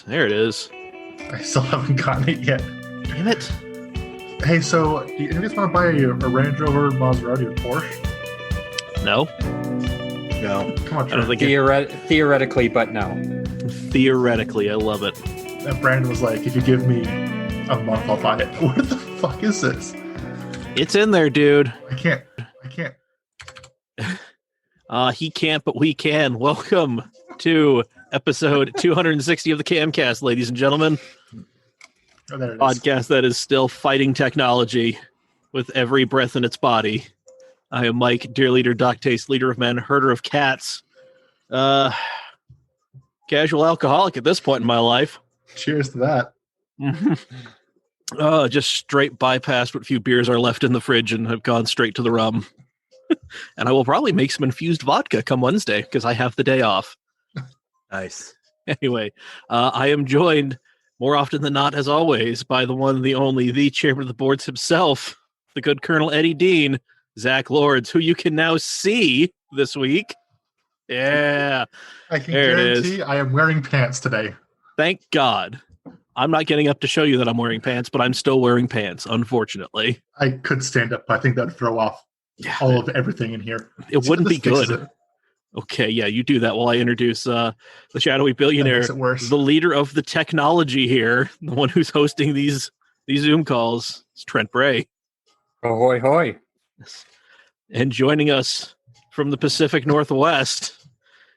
podcast. There it is. I still haven't gotten it yet. Damn it. Hey, so do you guys want to buy a Range Rover, Maserati, or Porsche? No. No. Come on, I don't think Theoretically, but no. Theoretically, I love it. And Brandon was like, if you give me a month, I'll buy it. What the fuck is this? It's in there, dude. I can't. He can't, but we can. Welcome to episode 260 of the CAMcast, ladies and gentlemen. Oh, there it is. Podcast that is still fighting technology with every breath in its body. I am Mike, dear leader, Doc Taste, leader of men, herder of cats. Casual alcoholic at this point in my life. Cheers to that. Just straight bypassed what few beers are left in the fridge and have gone straight to the rum. And I will probably make some infused vodka come Wednesday because I have the day off. Nice. Anyway, I am joined more often than not, as always, by the one, the only, the chairman of the boards himself, the good Colonel Eddie Dean, Zach Lords, who you can now see this week. Yeah. I can There it is. guarantee I am wearing pants today. Thank God. I'm not getting up to show you that I'm wearing pants, but I'm still wearing pants, unfortunately. I could stand up, but I think that would throw off all of everything in here. It wouldn't be This fixes good. it. Okay, yeah, you do that while I introduce the shadowy That billionaire, makes it worse. the leader of the technology here, the one who's hosting these Zoom calls. It's Trent Bray. Ahoy, hoy. And joining us from the Pacific Northwest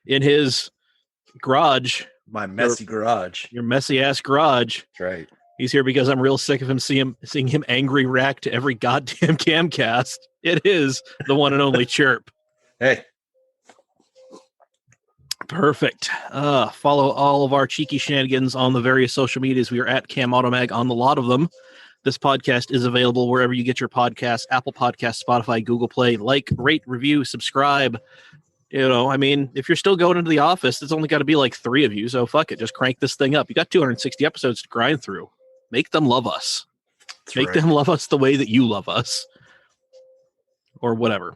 in his garage, My messy garage. your messy ass garage. That's right. He's here because I'm real sick of seeing him angry rack to every goddamn camcast. It is the one and only Cherp. Hey. Perfect. Follow all of our cheeky shenanigans on the various social medias. We are at CAMautoSwag on the lot of them. This podcast is available wherever you get your podcasts, Apple Podcasts, Spotify, Google Play. Like, rate, review, subscribe. You know, I mean, if you're still going into the office, it's only got to be like 3 of you, so fuck it. Just crank this thing up. You got 260 episodes to grind through. Make them love us. That's Make right. them love us the way that you love us. Or whatever.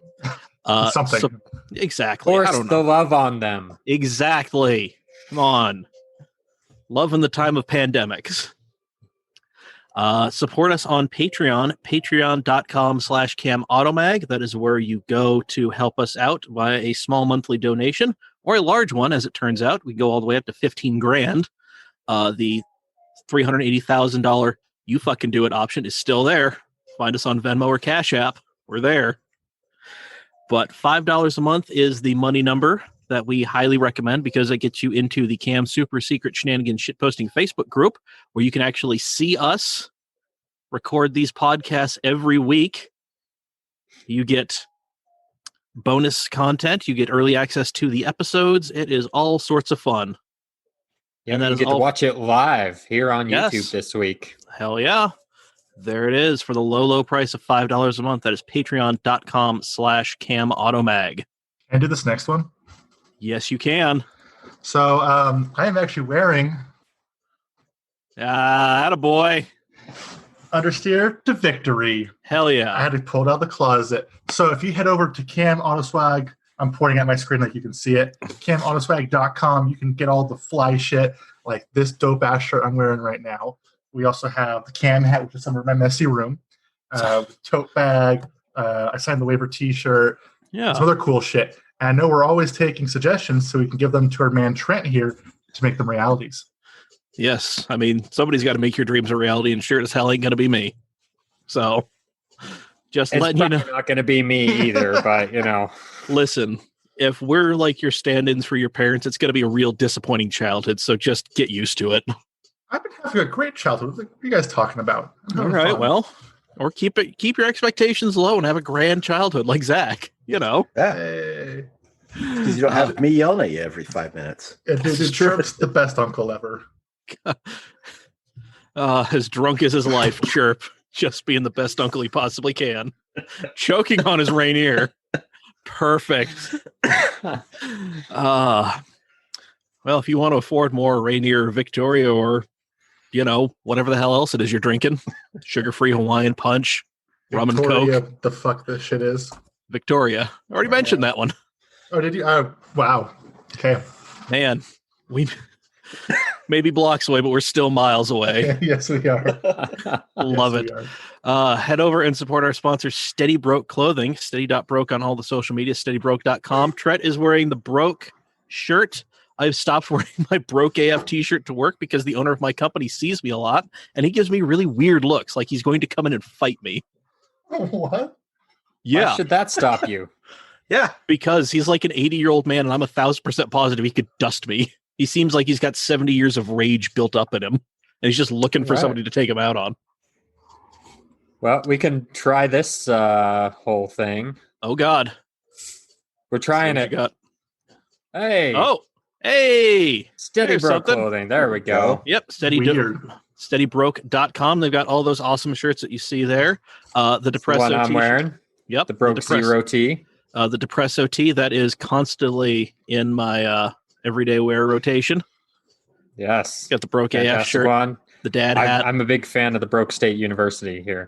Something. Exactly. I Force don't the know. love on them. Exactly. Come on. Love in the time of pandemics. Support us on Patreon, patreon.com/CAMautoMag. That is where you go to help us out via a small monthly donation or a large one, as it turns out. We go all the way up to 15 grand. The $380,000 you fucking do it option is still there. Find us on Venmo or Cash App. We're there. But $5 a month is the money number that we highly recommend because it gets you into the Cam Super Secret Shenanigans Shitposting Facebook group where you can actually see us record these podcasts every week. You get bonus content. You get early access to the episodes. It is all sorts of fun. Yeah, And that you is get all- to watch it live here on Yes. YouTube this week. Hell yeah. There it is for the low, low price of $5 a month. That is patreon.com/CAMautoMag. And do this next one. Yes, you can. So I am actually wearing Attaboy. Understeer to Victory. Hell I yeah. had to pull it out of the closet. So if you head over to CAMautoSwag, I'm pointing at my screen like you can see it. CAMautoSwag.com, you can get all the fly shit like this dope ass shirt I'm wearing right now. We also have the Cam hat, which is somewhere in my messy room. Tote bag. I signed the waiver T-shirt. Yeah. Some other cool shit. And I know we're always taking suggestions, so we can give them to our man Trent here to make them realities. Yes. I mean, somebody's got to make your dreams a reality, and sure as hell ain't going to be me. So just It's letting you probably know. not going to be me either, but you know. Listen, if we're like your stand-ins for your parents, it's going to be a real disappointing childhood. So just get used to it. I've been having a great childhood. What are you guys talking about? I'm All having right. fun. Well, or keep your expectations low and have a grand childhood like Zach. You know. Yeah. Hey. Because you don't have me yelling at you every 5 minutes. Yeah, dude, Chirp's the best uncle ever. As drunk as his life, Chirp, just being the best uncle he possibly can. Choking on his Rainier. Perfect. Well, if you want to afford more Rainier Victoria or, you know, whatever the hell else it is you're drinking, sugar-free Hawaiian Punch, rum and Victoria, Coke, the fuck this shit is. Victoria. I already mentioned that one. Oh, did you? Wow. Okay. Man, we maybe blocks away, but we're still miles away. Yes, we are. Love Yes, it. we are. Head over and support our sponsor, Steady Broke Clothing. Steady.broke on all the social media, steadybroke.com. Tret is wearing the Broke shirt. I've stopped wearing my Broke AF t-shirt to work because the owner of my company sees me a lot, and he gives me really weird looks, like he's going to come in and fight me. What? Yeah, Why should that stop you? Yeah. because he's like an 80-year-old man, and I'm 1,000% positive he could dust me. He seems like he's got 70 years of rage built up in him, and he's just looking for Right. somebody to take him out on. Well, we can try this whole thing. Oh, God. We're trying See what you it. got. Hey, Oh, hey. Steady there's Bro something. Clothing. There we go. Yep, Weird. steadybroke.com. They've got all those awesome shirts that you see there. The The Depresso one I'm t-shirt. wearing, Yep. the Broke Zero tee. The Depresso tee that is constantly in my everyday wear rotation. Yes. Got the Broke AF Fantastic shirt, one. the dad hat. I'm a big fan of the Broke State University here.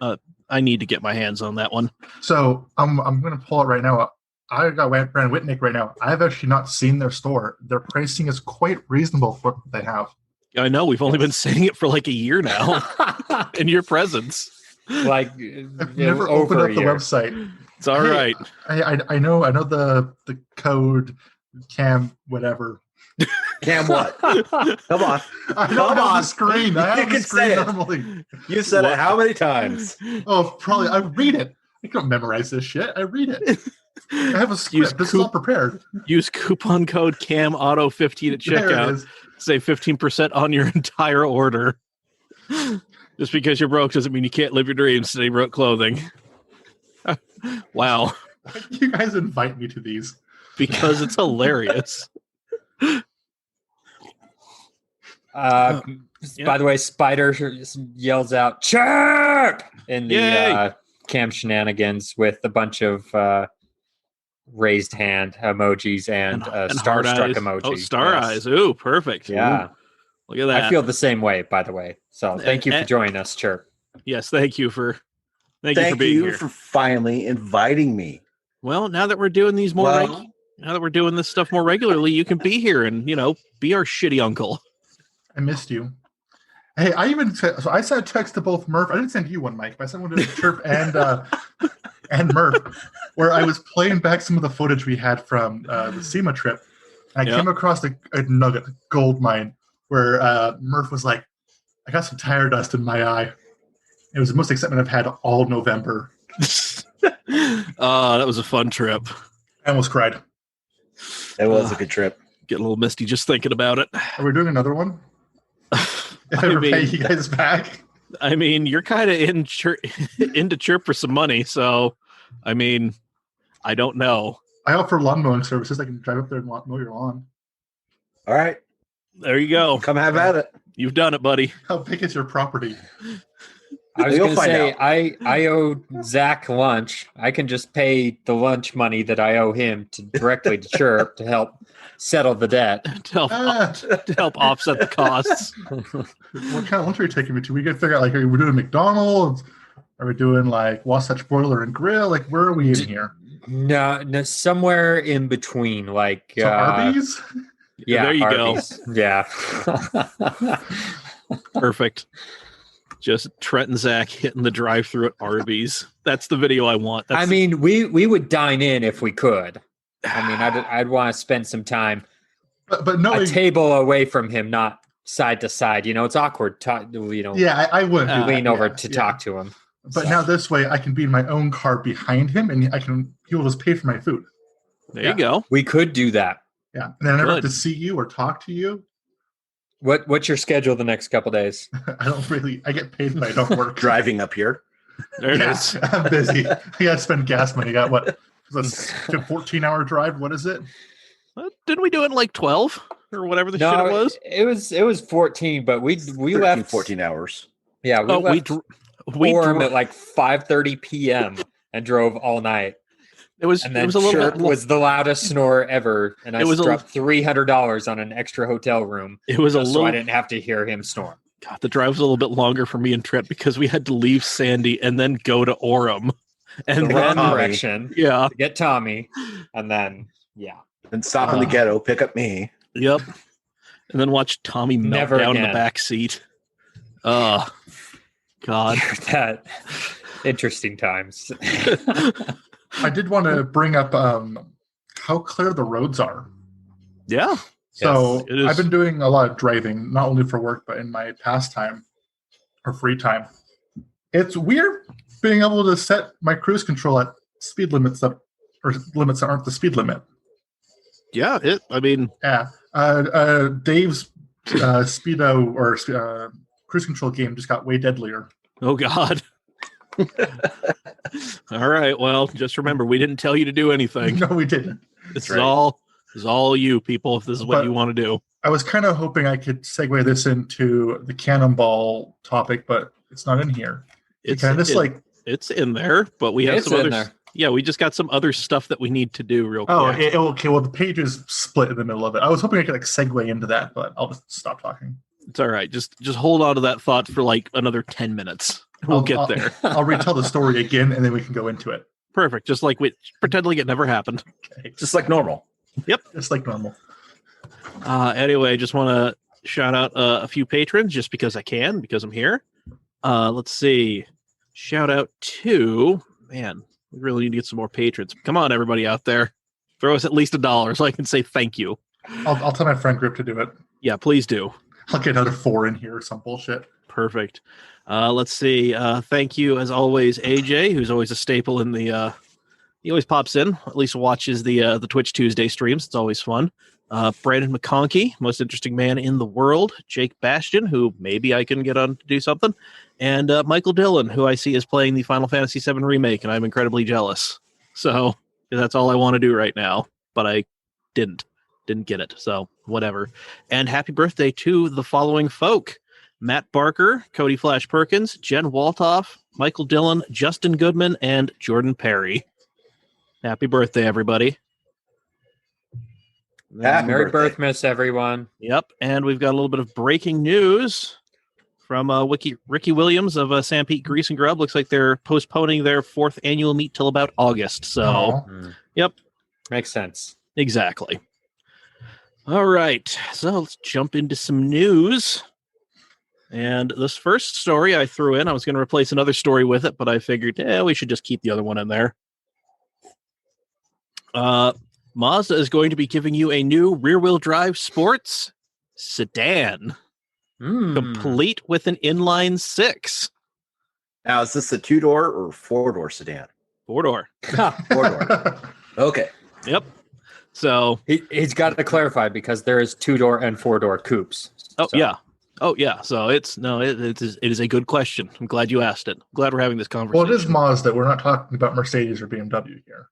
I need to get my hands on that one. So I'm going to pull it right now. I got Brand Whitnick right now. I've actually not seen their store. Their pricing is quite reasonable for what they have. I know we've only been saying it for like a year now in your presence. Like I've never opened up the website. It's all Hey, right. I know the code CAM whatever. Cam, what? Come on. I don't Come have on. the screen. I You have the can screen say it. normally. You said What? it how many times? Oh, probably. I read it. I don't memorize this shit. I read it. I have a script. This is all prepared. Use coupon code CAMAuto15 at There it checkout. is. Save 15% on your entire order. Just because you're broke doesn't mean you can't live your dreams. Steady Broke Clothing. Wow. Why do you guys invite me to these? Because it's hilarious. By Yeah. the way, Spider yells out "Cherp" in the Yay. Cam shenanigans with a bunch of raised hand emojis and, And starstruck heart eyes. emoji. Oh, star Yes. eyes. Ooh, perfect. Yeah, Ooh, look at that. I feel the same way. By the way, so thank you for And- joining us, Chirp. Yes, thank you for being Thank here. you for finally inviting me. Well, now that we're doing these more now that we're doing this stuff more regularly, you can be here and, be our shitty uncle. I missed you. Hey, I sent a text to both Murph. I didn't send you one, Mike, but I sent one to Chirp and Murph, where I was playing back some of the footage we had from the SEMA trip. And I came across a nugget, a gold mine, where Murph was like, I got some tire dust in my eye. It was the most excitement I've had all November. That was a fun trip. I almost cried. It was a good trip. Get a little misty just thinking about it. Are we doing another one? If I ever pay you guys back? I mean, you're kind of into Chirp for some money, so I mean, I don't know. I offer lawn mowing services. I can drive up there and mow your lawn. All right. There you go. Come have at it. You've done it, buddy. How big is your property? I was You'll going to find say out. I owe Zach lunch. I can just pay the lunch money that I owe him directly to Chirp to help settle the debt. to help offset the costs. What kind of lunch are you taking me to? We got to figure out, like, are we doing McDonald's? Are we doing, like, Wasatch Broiler and Grill? Like, where are we in here? No, somewhere in between, like So Arby's? yeah, There you go. Arby's. Yeah. Perfect. Just Trent and Zach hitting the drive-thru at Arby's. That's the video I want. I mean, we would dine in if we could. I mean, I'd want to spend some time But no, a table away from him, not side to side. It's awkward. yeah, I wouldn't do that. lean over Yeah, to yeah. talk to him. But now this way, I can be in my own car behind him, and he will just pay for my food. there you go. We could do that. Yeah, and then I never have Good. to see you or talk to you. What's your schedule the next couple days? I get paid, but I don't work. Driving up here. There it Yeah, is. I'm busy. I got to spend gas money. I got what? It's a 14-hour drive. What is it? Didn't we do it in like 12 or whatever the shit No, it was? it was 14, but we 13, left 14 hours. Yeah, we left we Forum at like 5:30 p.m. and drove all night. it was And it then was a little Chirp bit was the loudest snore ever, and I It was a- dropped $300 on an extra hotel room it was a just so little I didn't have to hear him snore. God, the drive was a little bit longer for me and Trent because we had to leave Sandy and then go to Orem. And The Wrong wrong then, Tommy. direction yeah, to get Tommy, and then yeah, And stop in the ghetto, pick up me. yep. And then watch Tommy melt Never down in the again. back seat. Oh, God. That interesting times. I did want to bring up how clear the roads are. Yeah. So Yes, it is. I've been doing a lot of driving, not only for work, but in my pastime or free time. It's weird being able to set my cruise control at speed limits that aren't the speed limit. Yeah, Yeah. Dave's Speedo or cruise control game just got way deadlier. oh, God. All right. Well, just remember, we didn't tell you to do anything. No, we didn't. This is right. all you people, if this is what But- you want to do. I was kind of hoping I could segue this into the cannonball topic, but it's not in here. It's Kind of just like, it's in there, but we have It's some in other there. Yeah, we just got some other stuff that we need to do real quick. okay, well, the page is split in the middle of it. I was hoping I could like segue into that, but I'll just stop talking. It's all right. Just hold on to that thought for like another 10 minutes. We'll get there. I'll retell the story again, and then we can go into it. Perfect. Just like we pretend like it never happened. Okay. Just like normal. Just like normal. Anyway, just want to shout out a few patrons just because I can, because I'm here. Let's see. Shout out to, man, we really need to get some more patrons. Come on, everybody out there. Throw us at least $1 so I can say thank you. I'll tell my friend group to do it. Yeah, please do. I'll get another 4 in here or some bullshit. Perfect. Let's see. Thank you, as always, AJ, who's always a staple in the. He always pops in, at least watches the Twitch Tuesday streams. It's always fun. Brandon McConkey, most interesting man in the world. Jake Bastion, who maybe I can get on to do something. And Michael Dillon, who I see is playing the Final Fantasy VII Remake, and I'm incredibly jealous. So that's all I want to do right now. But I didn't get it. So whatever. And happy birthday to the following folk. Matt Barker, Cody Flash Perkins, Jen Waltoff, Michael Dillon, Justin Goodman, and Jordan Perry. Happy birthday, everybody. Happy Merry birthday. birthmas, everyone. Yep, and we've got a little bit of breaking news from Ricky Williams of Sanpete Grease and Grub. Looks like they're postponing their 4th annual meet till about August. So, Aw. Yep. Makes sense. Exactly. All right, so let's jump into some news. And this first story I threw in, I was going to replace another story with it, but I figured, we should just keep the other one in there. Mazda is going to be giving you a new rear-wheel drive sports sedan, complete with an inline 6. Now, is this a 2-door or 4-door sedan? 4-door. 4-door. Okay. Yep. So, He's got to clarify because there is 2-door and 4-door coupes. oh So- yeah. Oh yeah. So it is a good question. I'm glad you asked it. I'm glad we're having this conversation. Well, it is Mazda. We're not talking about Mercedes or BMW here.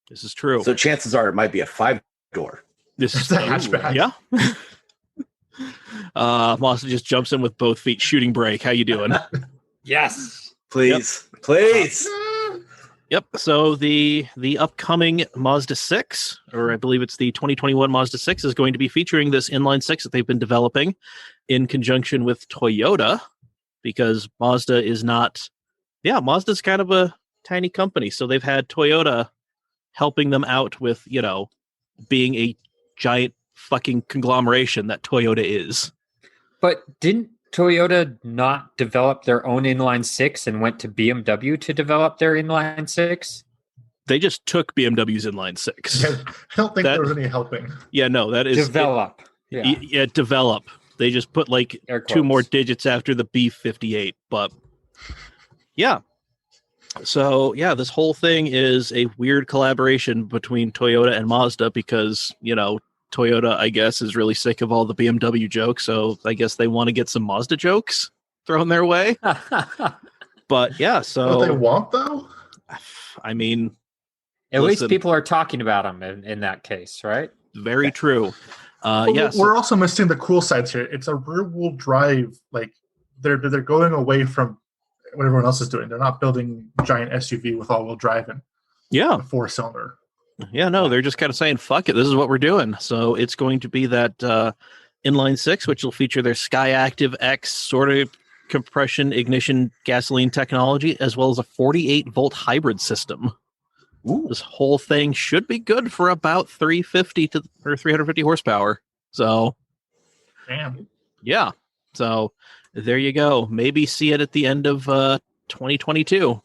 This is true. So chances are it might be a 5-door. This It's a hatchback. Yeah. Mazda just jumps in with both feet, shooting brake. How you doing? Yes. Please. Please. Yep. So the upcoming Mazda 6, or I believe it's the 2021 Mazda 6, is going to be featuring this inline 6 that they've been developing in conjunction with Toyota, because Mazda is not. Yeah, Mazda's kind of a tiny company, so they've had Toyota helping them out with, being a giant fucking conglomeration that Toyota is. But didn't Toyota not develop their own inline 6 and went to BMW to develop their inline 6? They just took BMW's inline 6. I don't think there was any helping. Yeah, no, that is Develop. Yeah, develop. They just put like Air 2 more quotes. digits after the B58, but yeah. So yeah, this whole thing is a weird collaboration between Toyota and Mazda because, Toyota, I guess, is really sick of all the BMW jokes, so I guess they want to get some Mazda jokes thrown their way. But yeah, What they so want, though? I mean, At Listen. least people are talking about them in that case, right? very true. Well, Yes. we're also missing the cool sides here. It's a rear-wheel drive. Like they're going away from what everyone else is doing. They're not building a giant SUV with all-wheel drive and Yeah. a 4-cylinder. Yeah, no, they're just kind of saying, fuck it, this is what we're doing. So it's going to be that inline 6, which will feature their Skyactiv X sort of compression ignition gasoline technology, as well as a 48-volt hybrid system. Ooh. This whole thing should be good for about 350 or 350 horsepower. So Damn. Yeah. So there you go. Maybe see it at the end of 2022.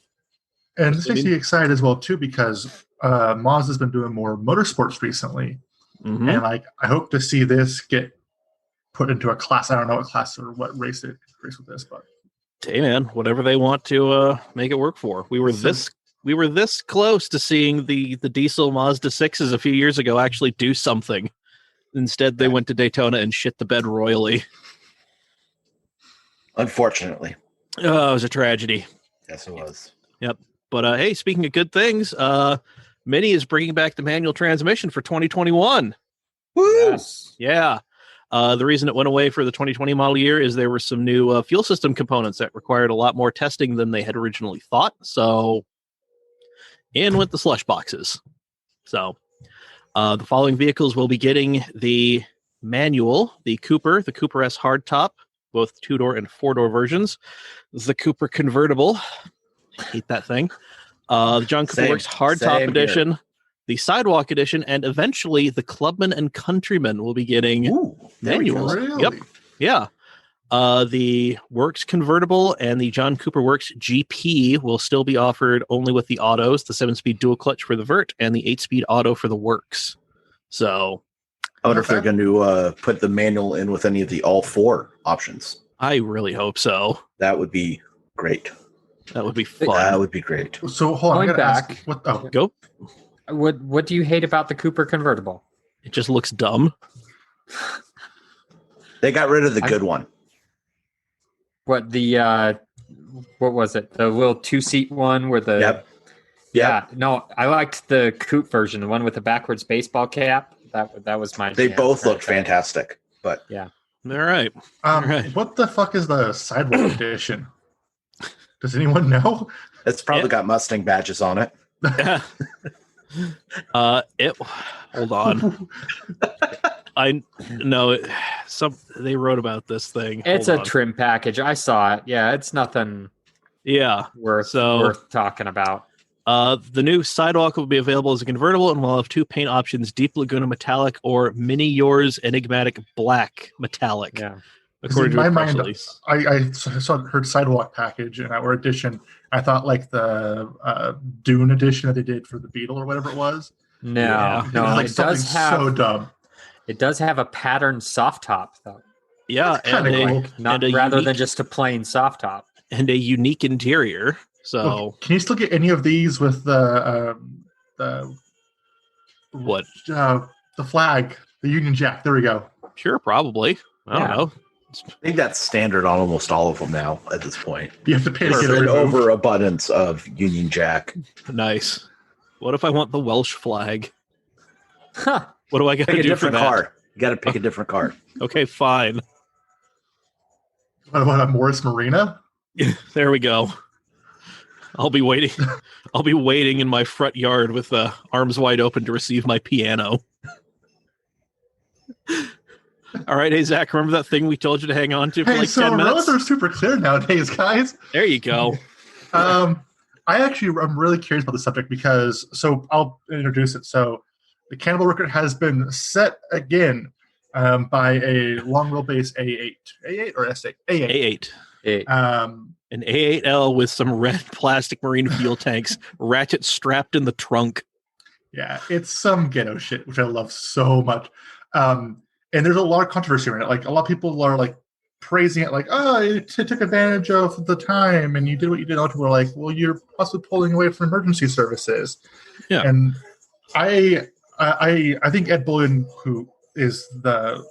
And this makes me excited as well too, because Moz has been doing more motorsports recently, Mhm. and like I hope to see this get put into a class. I don't know what class or what race it race with this, but Hey man, whatever they want to make it work for. We were this close to seeing the diesel Mazda 6s a few years ago actually do something. Instead, they went to Daytona and shit the bed royally. Unfortunately. Oh, it was a tragedy. Yes, it was. Yep. But hey, speaking of good things, Mini is bringing back the manual transmission for 2021. Woo! Yes. Yeah. The reason it went away for the 2020 model year is there were some new fuel system components that required a lot more testing than they had originally thought. So in with the slush boxes. So the following vehicles will be getting the manual, the Cooper S hardtop, both 2-door and 4-door versions, the Cooper convertible. I hate that thing. The John Cooper Works hardtop edition, the Sidewalk edition, and eventually the Clubman and Countryman will be getting manuals. Really? Yep. Yeah. The Works convertible and the John Cooper Works GP will still be offered only with the autos, the 7-speed dual clutch for the Vert and the 8-speed auto for the Works. So I wonder if they're going to put the manual in with any of the all 4 options. I really hope so. That would be great. That would be fun. That would be great. So hold on, I Going gotta back. ask, what? Oh, Go. What do you hate about the Cooper convertible? It just looks dumb. They got rid of the good one. What was it? The little 2-seat one where the Yep. Yeah, no, I liked the coupe version, the one with the backwards baseball cap. That was my They jam. both look fantastic. But All right. What the fuck is the Sidewalk edition? Does anyone know? it's probably got Mustang badges on it. Hold on. I know they wrote about this thing. It's Hold a on. trim package. I saw it. Yeah, it's nothing Yeah. worth talking about. The new Sidewalk will be available as a convertible and will have 2 paint options: Deep Laguna Metallic or Mini Yours Enigmatic Black Metallic. Yeah. According In to a my press mind, release. I heard Sidewalk package or edition. I thought like the Dune edition that they did for the Beetle or whatever it was. No, Yeah. It no, was like it something does have so dumb. it does have a patterned soft top though. Yeah, That's kinda cool. Not and a rather than unique- just a plain soft top. and a unique interior. So Look, can you still get any of these with the what? the flag, the Union Jack? There we go. Sure, probably. I don't Yeah. know. I think that's standard on almost all of them now at this point. You have to pay to There's get it an removed. overabundance of Union Jack. Nice. What if I want the Welsh flag? Huh. What do I got Pick to a do for different that? car. You got to pick a different car. Okay, fine. What about a Morris Marina? There we go. I'll be waiting. I'll be waiting in my front yard with arms wide open to receive my piano. All right, hey Zach, remember that thing we told you to hang on to for Hey, like so 10 minutes? roads are super clear nowadays, guys. There you go. I'm really curious about the subject because I'll introduce it. So the Cannibal record has been set again by a long wheelbase A8 or S8 A8. A8. An A8L with some red plastic marine fuel tanks, ratchet strapped in the trunk. Yeah, it's some ghetto shit, which I love so much. And there's a lot of controversy around it. Like a lot of people are like praising it, like, oh, it took advantage of the time and you did what you did. Other people are like, well, you're possibly pulling away from emergency services. Yeah. And I think Ed Bullion, who is the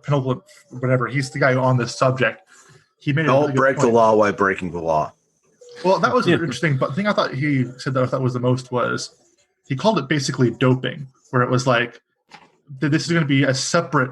penultimate whatever, he's the guy on this subject. He made a really Don't good break the point. law while breaking the law. Well, that was Yeah. interesting, but the thing I thought he said that I thought was the most was he called it basically doping, where it was like this is going to be a separate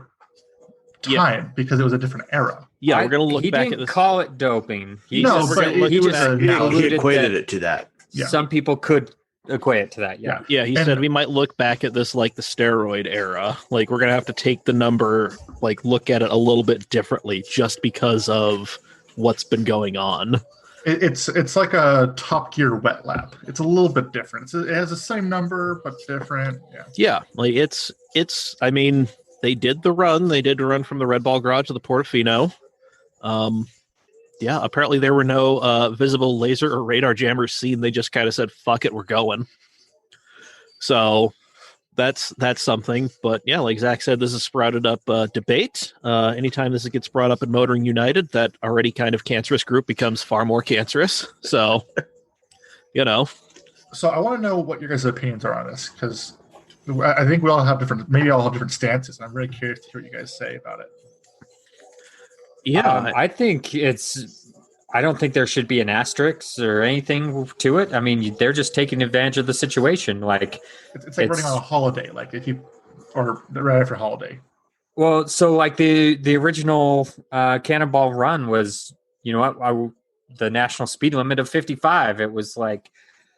time because it was a different era. Yeah, we're going to look he back didn't at this. call it doping. He No, just, but he it was just- a He alluded equated that it to that. Yeah. some people could equate it to that. Yeah. Yeah, he And- said we might look back at this like the steroid era. Like we're going to have to take the number, like look at it a little bit differently just because of what's been going on. It's like a Top Gear wet lap. It's a little bit different. It has the same number but different. Yeah. Yeah, like it's I mean, they did the run. They did the run from the Red Ball Garage to the Portofino. Yeah, apparently there were no visible laser or radar jammers seen. They just kind of said, "Fuck it, we're going." So that's something. But yeah, like Zach said, this has sprouted up debate. Anytime this gets brought up in Motoring United, that already kind of cancerous group becomes far more cancerous. So, So I want to know what your guys' opinions are on this, because I think we all have different stances. I'm very curious to hear what you guys say about it. Yeah, I don't think there should be an asterisk or anything to it. I mean, they're just taking advantage of the situation. Like it's like running on a holiday, or right after holiday. Well, so like the original Cannonball Run was, the national speed limit of 55. It was like,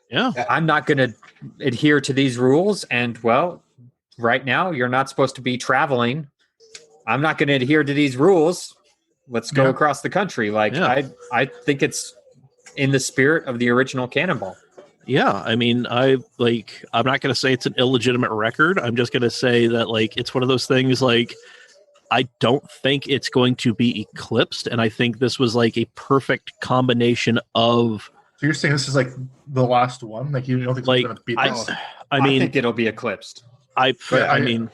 yeah, I'm not going to adhere to these rules. And well, right now you're not supposed to be traveling. I'm not going to adhere to these rules. Let's go across the country. Like, I think it's in the spirit of the original Cannonball. Yeah, I mean, I'm not going to say it's an illegitimate record. I'm just going to say that, like, it's one of those things, like, I don't think it's going to be eclipsed, and I think this was, like, a perfect combination of... So you're saying this is, like, the last one? Like, you don't think it's going to beat this? I think it'll be eclipsed. It's going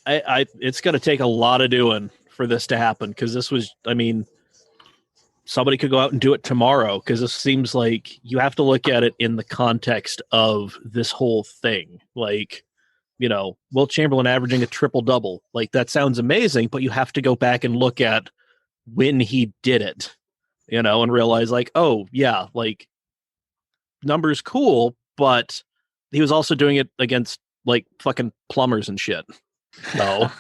to take a lot of doing for this to happen, because this was, I mean, somebody could go out and do it tomorrow, because this seems like you have to look at it in the context of this whole thing. Like, Will Chamberlain averaging a triple-double, like, that sounds amazing, but you have to go back and look at when he did it, and realize, like, oh, yeah, like, numbers cool, but he was also doing it against, like, fucking plumbers and shit. So,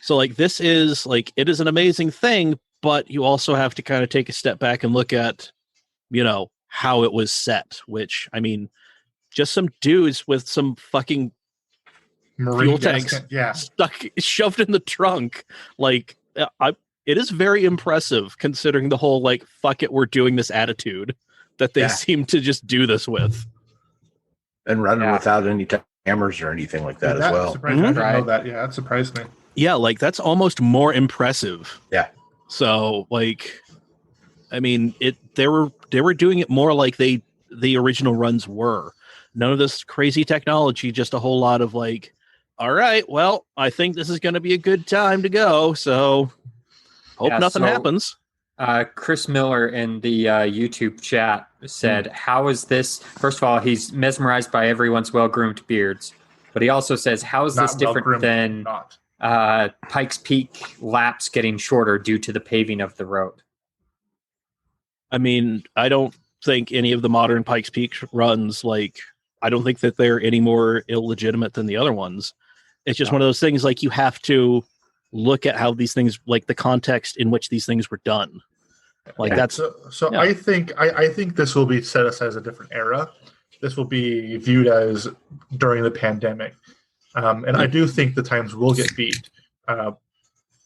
so, like, this is, like, it is an amazing thing, but you also have to kind of take a step back and look at, how it was set, which, I mean, just some dudes with some fucking fuel tanks shoved in the trunk. Like, it is very impressive considering the whole, like, fuck it, we're doing this attitude that they seem to just do this with. And running without any cameras or anything like that as well. I didn't know that. Yeah, that surprised me. Yeah, like, that's almost more impressive. Yeah. So, like, I mean, they were doing it more like the original runs were. None of this crazy technology, just a whole lot of, like, all right, well, I think this is going to be a good time to go, so hope nothing happens. Chris Miller in the YouTube chat said, how is this? First of all, he's mesmerized by everyone's well-groomed beards, but he also says, how is this different than Pikes Peak laps getting shorter due to the paving of the road? I mean, I don't think any of the modern Pikes Peak runs, like, I don't think that they're any more illegitimate than the other ones. It's just one of those things, like, you have to look at how these things, like, the context in which these things were done. Like, that's so. I think this will be set aside as a different era. This will be viewed as during the pandemic, and I do think the times will get beat.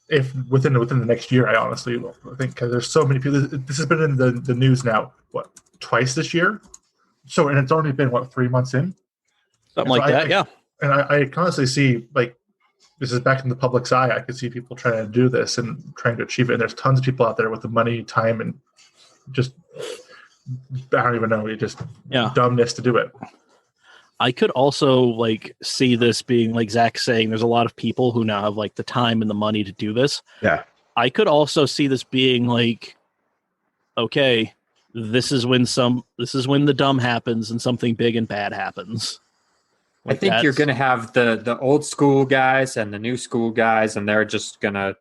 If within the next year, I honestly think, because there's so many people. This has been in the news now, twice this year. So, and it's only been 3 months in, something like that. Yeah, and I honestly see, like, this is back in the public's eye. I could see people trying to do this and trying to achieve it. And there's tons of people out there with the money, time, and just, I don't even know, just dumbness to do it. I could also, like, see this being, like Zach saying, there's a lot of people who now have, like, the time and the money to do this. Yeah. I could also see this being like, okay, this is when the dumb happens and something big and bad happens. Like, I think you're going to have the old school guys and the new school guys, and they're just going to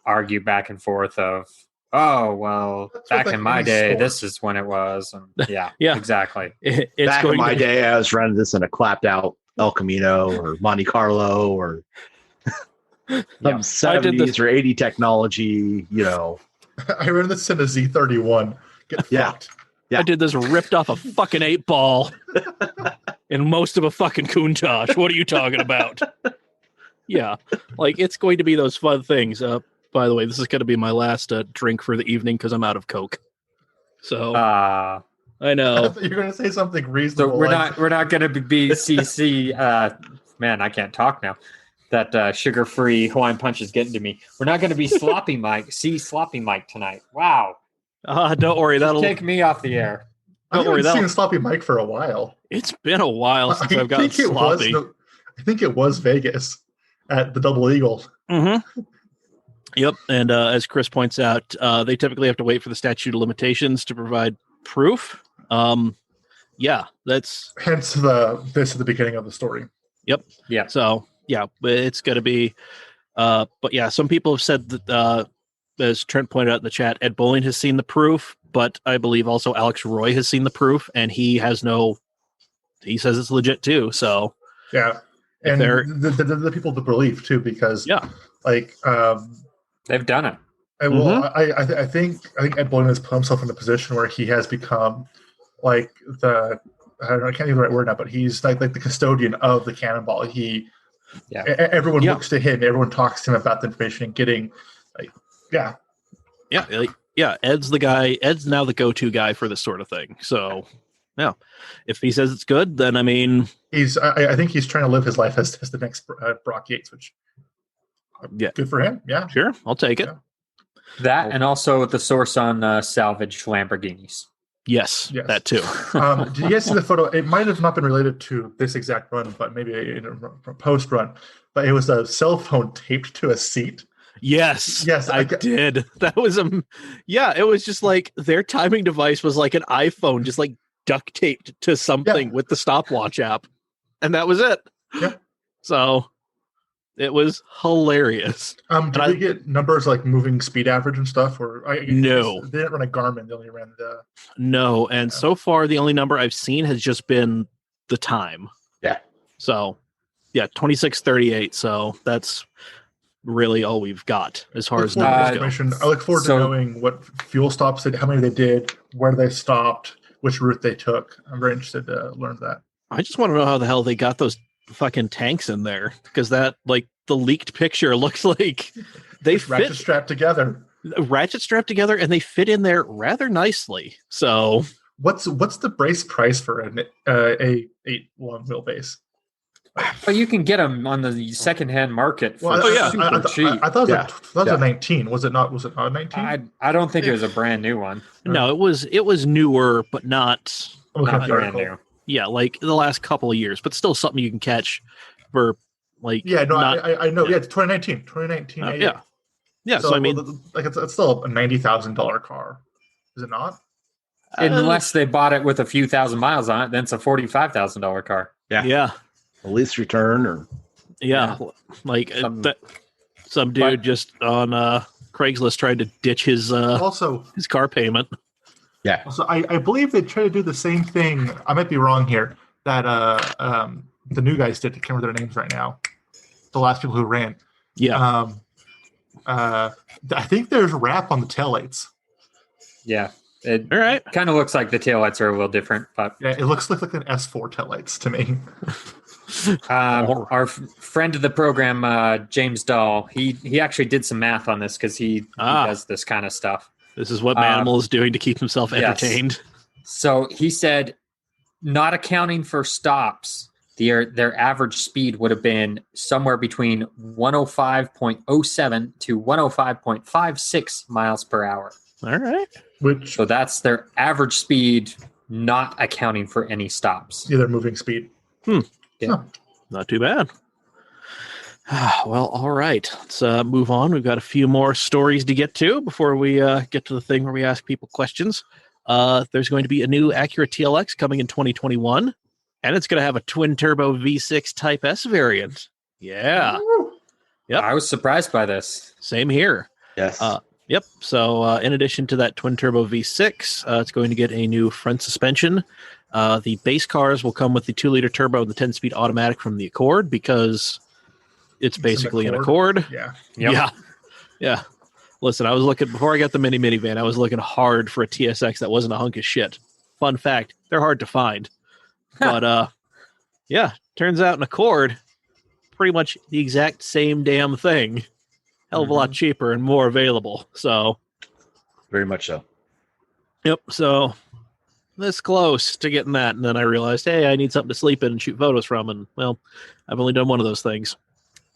argue back and forth of, oh, well, back in my day, this is when it was. And yeah, exactly. Back in my day, I was running this in a clapped out El Camino or Monte Carlo or some 70s or 80 technology, I ran this in a Z31. Get fucked. Yeah. I did this ripped off a fucking 8-ball in most of a fucking Countach. What are you talking about? Yeah. Like, it's going to be those fun things. By the way, this is going to be my last drink for the evening because I'm out of Coke. So I know. You're going to say something reasonable. So we're not going to be CC. Man, I can't talk now. That sugar-free Hawaiian Punch is getting to me. We're not going to be sloppy Mike. Sloppy Mike tonight. Wow. Don't worry, that'll take me off the air. Don't worry, I've seen Sloppy Mike for a while. It's been a while since I've gotten sloppy. I think it was Vegas at the Double Eagle. Mm-hmm. Yep, and as Chris points out, they typically have to wait for the statute of limitations to provide proof. Yeah, that's hence this is the beginning of the story. Yep. Yeah. So yeah, it's going to be. But yeah, some people have said that. As Trent pointed out in the chat, Ed Bowling has seen the proof, but I believe also Alex Roy has seen the proof, and he says it's legit too. So yeah, and the people to believe too, because they've done it. I think Ed Bowling has put himself in a position where he has become like I can't think of the right word now, but he's like the custodian of the Cannonball. Everyone looks to him, everyone talks to him about the information and getting Ed's the guy. Ed's now the go-to guy for this sort of thing. So, yeah, if he says it's good, then I mean, I think he's trying to live his life as the next Brock Yates, which good for him. Yeah, sure, I'll take it. That and also the source on salvaged Lamborghinis. Yes, that too. Did you guys see the photo? It might have not been related to this exact run, but maybe in a post run. But it was a cell phone taped to a seat. Yes, I did. That was it was just like their timing device was like an iPhone, just like duct taped to something with the stopwatch app, and that was it. Yeah. So it was hilarious. Did we get numbers like moving speed average and stuff? Or no, they didn't run a Garmin. They only ran the no. And so far, the only number I've seen has just been the time. Yeah. So 26:38. So that's really all we've got as far as numbers go. I look forward to knowing what fuel stops how many they did, where they stopped, which route they took. I'm very interested to learn that. I just want to know how the hell they got those fucking tanks in there, because that the leaked picture looks like they ratchet strapped together, and they fit in there rather nicely. So what's the brace price for an A8 long wheelbase? But you can get them on the second-hand market for super cheap. I thought it was a 19. Was it not? Was it not a 19? I don't think it was a brand new one. No, it was newer, but not brand new. Yeah, like the last couple of years, but still something you can catch for I know. Yeah, it's 2019. Yeah. So I mean, it's still a $90,000 car, is it not? Unless they bought it with a few thousand miles on it, then it's a $45,000 car. Yeah. A lease return or some dude just on Craigslist tried to ditch his his car payment. Yeah. Also, I believe they try to do the same thing. I might be wrong here. That the new guys did. I can't remember their names right now. The last people who ran. Yeah. I think there's wrap on the taillights. Yeah. It all right. Kind of looks like the taillights are a little different, but yeah, it looks like an S4 taillights to me. Our friend of the program, James Dahl, he actually did some math on this because he does this kind of stuff. This is what Manimal is doing to keep himself entertained. Yes. So he said, not accounting for stops, their average speed would have been somewhere between 105.07 to 105.56 miles per hour. All right. So that's their average speed, not accounting for any stops. Yeah, their moving speed. Yeah. Not too bad. Well, all right. Let's move on. We've got a few more stories to get to before we get to the thing where we ask people questions. There's going to be a new Acura TLX coming in 2021, and it's going to have a twin-turbo V6 Type S variant. Yeah. Yep. I was surprised by this. Same here. Yes. Yep. So in addition to that twin-turbo V6, it's going to get a new front suspension. The base cars will come with the 2-liter turbo and the 10-speed automatic from the Accord because it's basically an Accord. Yeah. Yep. Yeah. Listen, I was looking before I got the minivan. I was looking hard for a TSX that wasn't a hunk of shit. Fun fact: they're hard to find. But turns out an Accord, pretty much the exact same damn thing. Hell of a lot cheaper and more available. So, very much so. Yep. So this close to getting that, and then I realized, hey, I need something to sleep in and shoot photos from, and well, I've only done one of those things.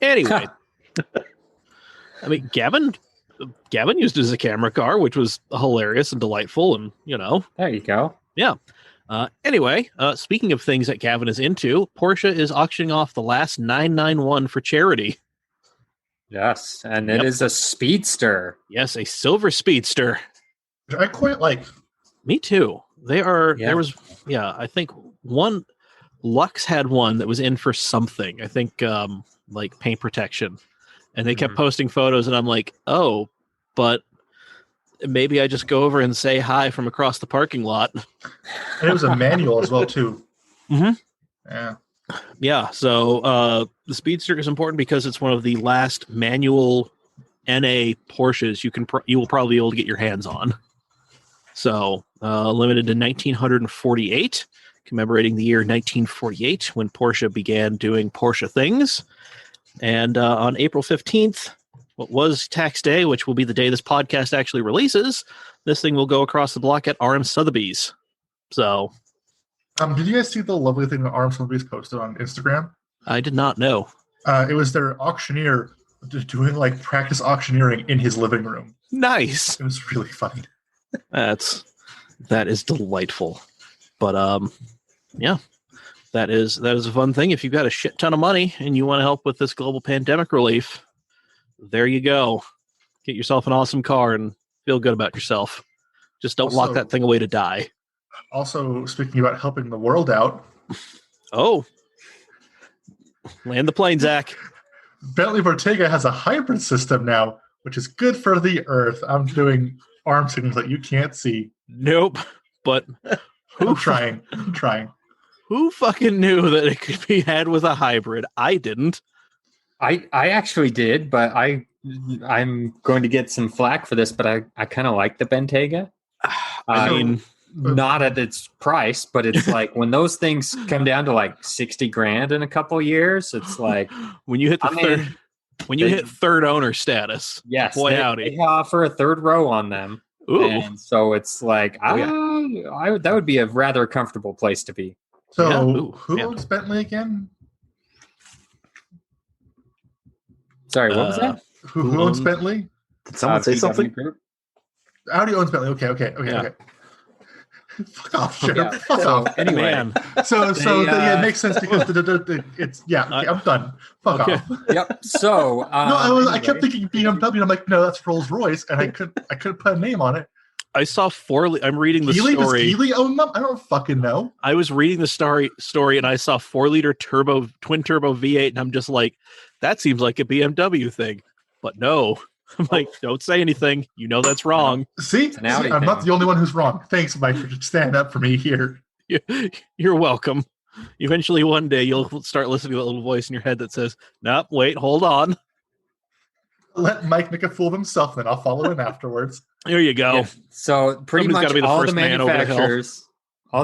Anyway, I mean, Gavin used it as a camera car, which was hilarious and delightful, and There you go. Yeah. Anyway, speaking of things that Gavin is into, Porsche is auctioning off the last 991 for charity. Yes, and it is a speedster. Yes, a silver speedster. Which I quite like. Me too. They are. Yeah. There was. Yeah, I think one. Lux had one that was in for something. I think like paint protection, and they kept posting photos, and I'm like, oh, but maybe I just go over and say hi from across the parking lot. And it was a manual as well too. Mm-hmm. Yeah. Yeah. So the Speedster is important because it's one of the last manual NA Porsches you will probably be able to get your hands on. So limited to 1948, commemorating the year 1948 when Porsche began doing Porsche things. And on April 15th, what was tax day, which will be the day this podcast actually releases, this thing will go across the block at RM Sotheby's. So, did you guys see the lovely thing that RM Sotheby's posted on Instagram? I did not know. It was their auctioneer doing like practice auctioneering in his living room. Nice. It was really funny. That is delightful. But yeah, that is a fun thing. If you've got a shit ton of money and you want to help with this global pandemic relief, there you go. Get yourself an awesome car and feel good about yourself. Just don't lock that thing away to die. Also, speaking about helping the world out. Oh. Land the plane, Zach. Bentley Bottega has a hybrid system now, which is good for the earth. I'm doing arm signals that you can't see. Nope. But I'm trying. Who fucking knew that it could be had with a hybrid? I didn't. I actually did, but I'm going to get some flack for this, but I kind of like the Bentayga. I mean, not at its price, but it's like when those things come down to like 60 grand in a couple years, it's like when you hit hit third owner status. Yes, boy howdy. They offer a third row on them. Ooh. And so it's like that would be a rather comfortable place to be. So who owns Bentley again? Sorry, what was that? Who owns Bentley? Did someone say something? Group? Audi owns Bentley. Okay. Fuck off, Cherp. Yeah. Fuck off. Anyway, it makes sense because I'm done. Fuck off. Yep. So I kept thinking BMW, and I'm like, no, that's Rolls Royce, and I couldn't put a name on it. I saw I'm reading the story. Does Geely own them? I don't fucking know. I was reading the story, and I saw 4-liter twin turbo V8, and I'm just like, that seems like a BMW thing, but no. I'm like, don't say anything. You know that's wrong. See, I'm not the only one who's wrong. Thanks, Mike, for standing up for me here. You're welcome. Eventually, one day, you'll start listening to that little voice in your head that says, nope, wait, hold on. Let Mike make a fool of himself, then I'll follow him afterwards. There you go. Yeah. So pretty Somebody's much all the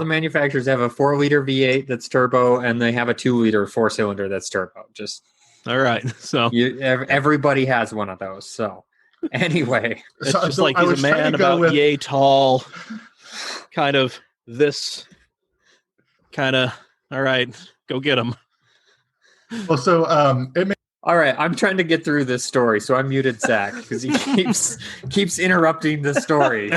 manufacturers have a 4-liter V8 that's turbo, and they have a 2-liter 4-cylinder that's turbo. Just all right. So everybody has one of those. So anyway, it's just like he's a man about yay tall, kind of this kind of. All right, go get him. Well, so all right, I'm trying to get through this story, so I muted Zach because he keeps interrupting the story.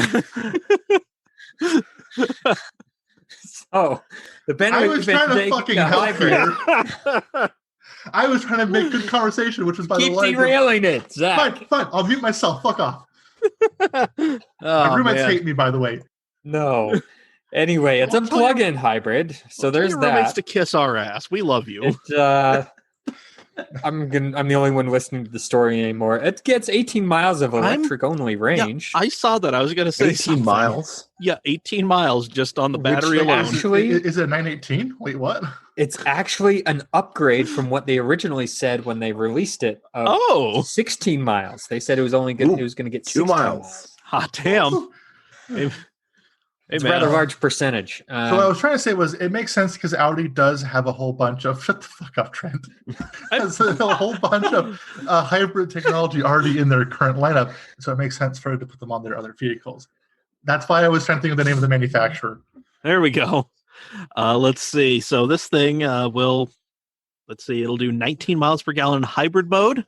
So the Bentley. I was trying to fucking help here. I was trying to make good conversation, which was by the way. Keep derailing it, Zach. Fine. I'll mute myself. Fuck off. My roommates hate me, by the way. No. Anyway, it's a plug-in hybrid, so there's that. Roommates to kiss our ass. We love you. I'm the only one listening to the story anymore. It gets 18 miles of electric-only range. Yeah, I saw that. I was going to say 18 miles. Yeah, 18 miles just on the battery alone. Actually, is it 918? Wait, what? It's actually an upgrade from what they originally said when they released it. 16 miles. They said it was only going to get 2 miles. Hot damn. It's a rather large percentage. So what I was trying to say was it makes sense because Audi does have a whole bunch of shut the fuck up, Trent. Has a whole bunch of hybrid technology already in their current lineup, so it makes sense for it to put them on their other vehicles. That's why I was trying to think of the name of the manufacturer. There we go. Let's see. So this thing will let's see, it'll do 19 miles per gallon in hybrid mode,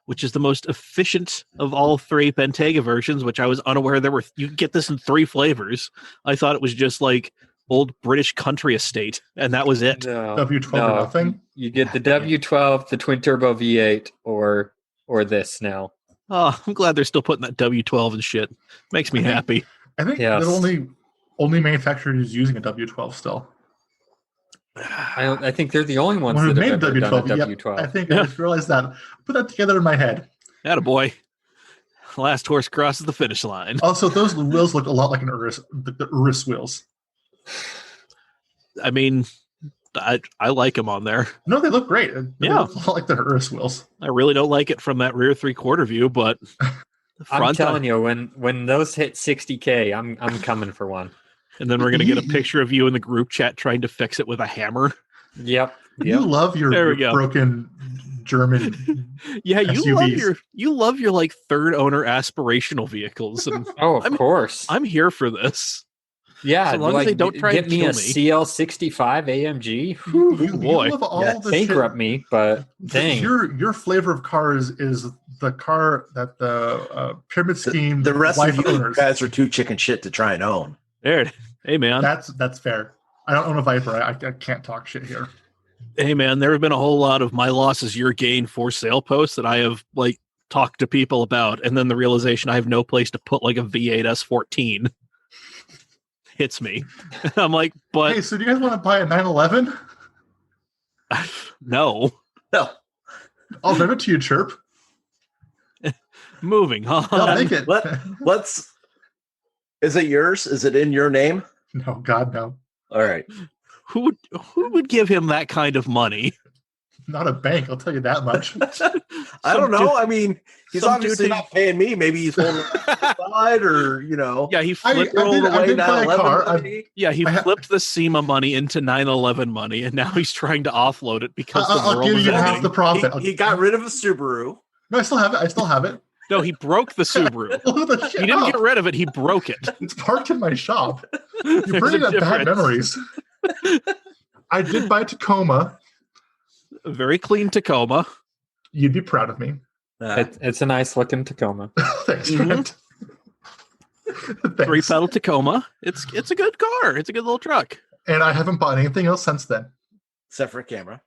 which is the most efficient of all 3 Bentayga versions, which I was unaware you could get this in 3 flavors. I thought it was just like old British country estate, and that was it. No, W12 or nothing? You get the W12, the twin turbo V8, or this now. Oh, I'm glad they're still putting that W12 and shit. Makes me happy. I think the only manufacturer who's using a W12 still. I think they're the only ones that made have ever W12. done a W12. I think I just realized that. Put that together in my head. Attaboy. Last horse crosses the finish line. Also, those wheels look a lot like the Urus wheels. I mean, I like them on there. No, they look great. They Yeah. look a lot like the Urus wheels. I really don't like it from that rear 3/4 view, but the front, I'm telling you, when those hit 60K, I'm coming for one. and then we're gonna get a picture of you in the group chat trying to fix it with a hammer. Yep. You love your broken German. Yeah, SUVs. you love your like third owner aspirational vehicles, and Of course. I'm here for this. Yeah, so long as they don't try get to me kill a me. CL65 AMG. You boy. love all the Bankrupt shit. me, but dang. Your flavor of cars is the car that the pyramid scheme. The rest wife of you owners. guys are too chicken shit to try and own. There, hey man, That's fair. I don't own a Viper. I can't talk shit here. hey man, there have been a whole lot of my loss is your gain for sale posts that I have like talked to people about, and then the realization I have no place to put like a V8 S14 hits me. I'm like, but Hey, so do you guys want to buy a 911? no. No. I'll give it to you, Cherp. Moving on. I'll make it. Let's. Is it yours? Is it in your name? No, God, no. All right. Who would give him that kind of money? Not a bank, I'll tell you that much. I don't know. dude- I mean, he's some obviously dude not paying me. Maybe he's holding it aside, or Yeah, he I flipped. did buy a car. He flipped the SEMA money into 911 money, and now he's trying to offload it because the I'll world give is you half ending. the profit. He got rid of a Subaru. No, I still have it. No, he broke the Subaru. Look at the shit He didn't up. get rid of it. He broke it. It's parked in my shop. There's You're bringing a up bad difference. memories. I did buy a Tacoma. A very clean Tacoma. You'd be proud of me. It's a nice looking Tacoma. Thanks, Mhm. Trent. Thanks. 3-pedal Tacoma. It's a good car. It's a good little truck. And I haven't bought anything else since then. Except for a camera.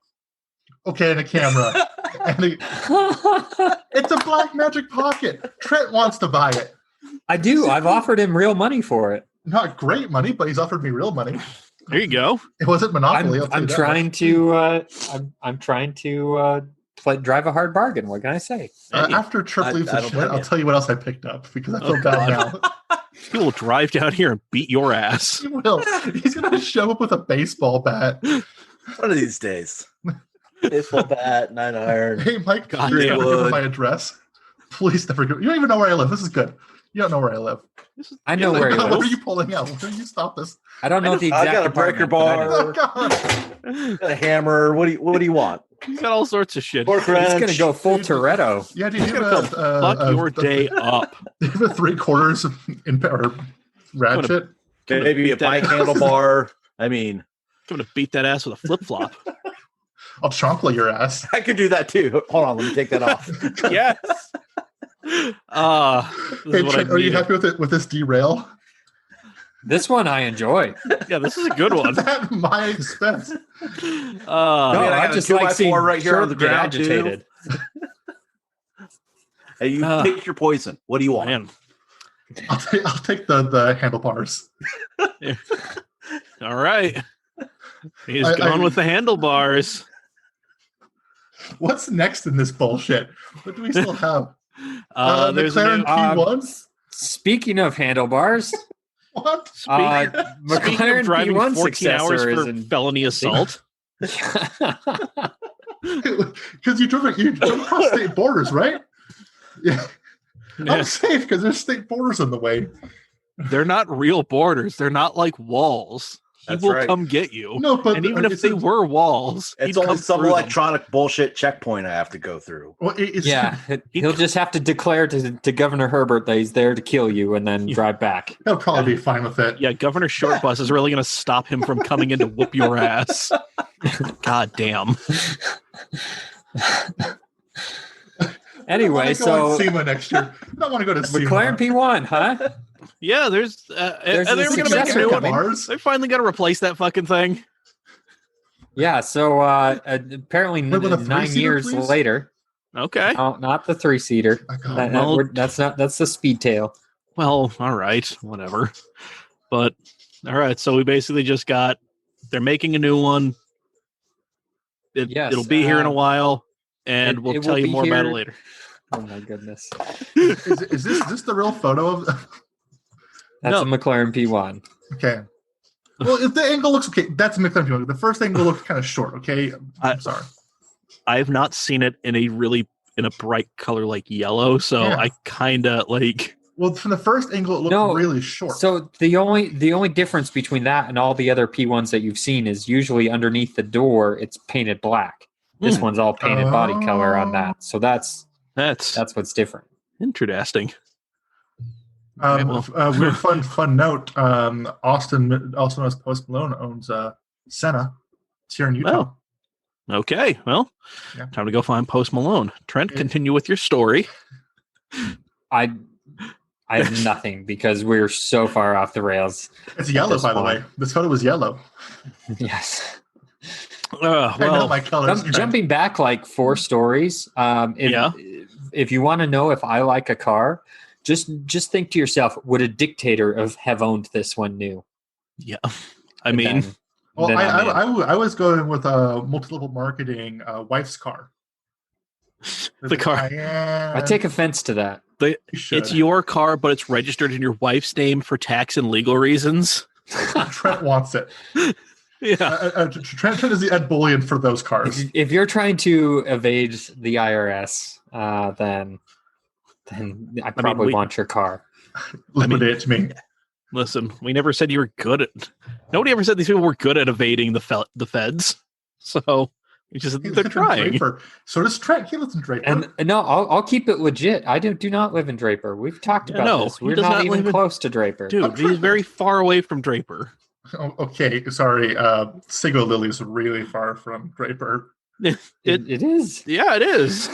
Okay, and a camera. It's a Black Magic Pocket. Trent wants to buy it. I do. I've offered him real money for it. Not great money, but he's offered me real money. There you go. It wasn't Monopoly. I'm trying to. I'm trying to drive a hard bargain. What can I say? After Trip leaves the I don't chat, blame I'll you. tell you what else I picked up because I feel Oh, bad God. now. He will drive down here and beat your ass. He will. He's gonna show up with a baseball bat. One of these days. Baseball bat, 9-iron. Hey, Mike, God please damn never give him it. my address. Please never give. You don't even know where I live. This is good. You don't know where I live. I know where he God, what are lives. you pulling out? Why don't you stop this? I don't know the I exact. got a breaker apartment, but I know bar. Oh, God. Got a hammer. What do you want? He's got all sorts of shit. Torque He's wrench. gonna go full Toretto. Yeah, do you He's have gonna fuck your day up. Do you have a 3/4 in or ratchet? Maybe a bike handlebar. I mean, I'm gonna beat that ass with a flip flop. I'll chocolate your ass. I could do that too. Hold on, let me take that off. Yes. Hey, What Trent, I are you needed. happy with it with this derail? This one I enjoy. Yeah, this is a good one. At my expense. No, I got I a just 2x4 like seeing right here on the Cherp get ground, too. agitated. Hey, you pick your poison. What do you want? Man. I'll take the handlebars. All right. He's I- gone with the handlebars. What's next in this bullshit? What do we still have? There's a McLaren new, P1s? Speaking of handlebarbars, What? speaking of McLaren driving P1 14 hours successor is for in. felony assault. Because you drove across state borders, right? Yeah. I'm safe because there's state borders in the way. They're not real borders. They're not like walls. He That's will right. come get you. No, but And even if they were walls, It's he'd only come some through them. electronic bullshit checkpoint I have to go through. well, it's, Yeah, he'll just have to declare to Governor Herbert that he's there to kill you and then drive back. he'll probably be fine with it. Yeah, Governor Shortbus is really going to stop him from coming in to whoop your ass. God damn. Anyway, so SEMA next year. I don't want to go to SEMA. McLaren P1, huh? Yeah, there's There's are they the ever gonna make a successor new one? coming. They finally got to replace that fucking thing. Yeah, so apparently Wait, with a 9 3-seater, years please? later. Okay. No, not the 3-seater. That's the Speedtail. Well, all right, whatever. But all right, so we basically just got. They're making a new one. It'll be here in a while, and we'll tell you more about it later. Oh my goodness! Is this the real photo of? That's a McLaren P1. Okay. Well, if the angle looks okay, that's a McLaren P1. The first angle looks kind of short. Okay, I'm sorry. I've not seen it in a bright color like yellow, so I kind of like. Well, from the first angle, it looked really short. So the only difference between that and all the other P1s that you've seen is usually underneath the door, it's painted black. This one's all painted body color on that. So that's what's different. Interesting. Weird fun note. Austin, also known as Post Malone, owns Senna. It's here in Utah. Oh. Okay, well, time to go find Post Malone. Trent, continue with your story. I have nothing because we're so far off the rails. It's yellow, by the way. This photo was yellow. Yes. I know my colors. Jumping back like 4 stories. If you want to know if I like a car, just think to yourself: would a dictator have owned this one new? Yeah, I was going with a multi-level marketing wife's car. The car. I take offense to that. It's your car, but it's registered in your wife's name for tax and legal reasons. Trent wants it. Yeah, Trent is the Ed Bullion for those cars. If you're trying to evade the IRS, then I probably want your car. Liquidate it to me. Listen, we never said you were good at. Nobody ever said these people were good at evading the feds. So. They're trying. So does Trent. He lives in Draper. And no, I'll keep it legit. I do not live in Draper. We've talked about this. We're not even close to Draper. Dude, he's very far away from Draper. Oh, okay, sorry. Sigo Lily is really far from Draper. It is. Yeah, it is.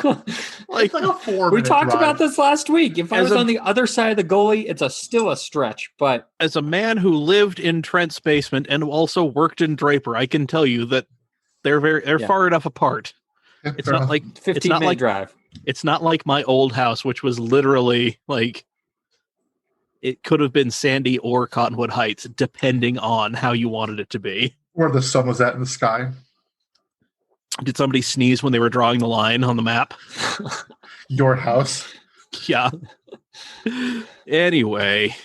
like a 4-minute we talked drive. about this last week. If I was on the other side of the goalie, it's still a stretch. But as a man who lived in Trent's basement and also worked in Draper, I can tell you that they're far enough apart. It's not like 15-minute drive. It's not like my old house, which was literally like it could have been Sandy or Cottonwood Heights, depending on how you wanted it to be. Where the sun was at in the sky. Did somebody sneeze when they were drawing the line on the map? Your house. Yeah. Anyway.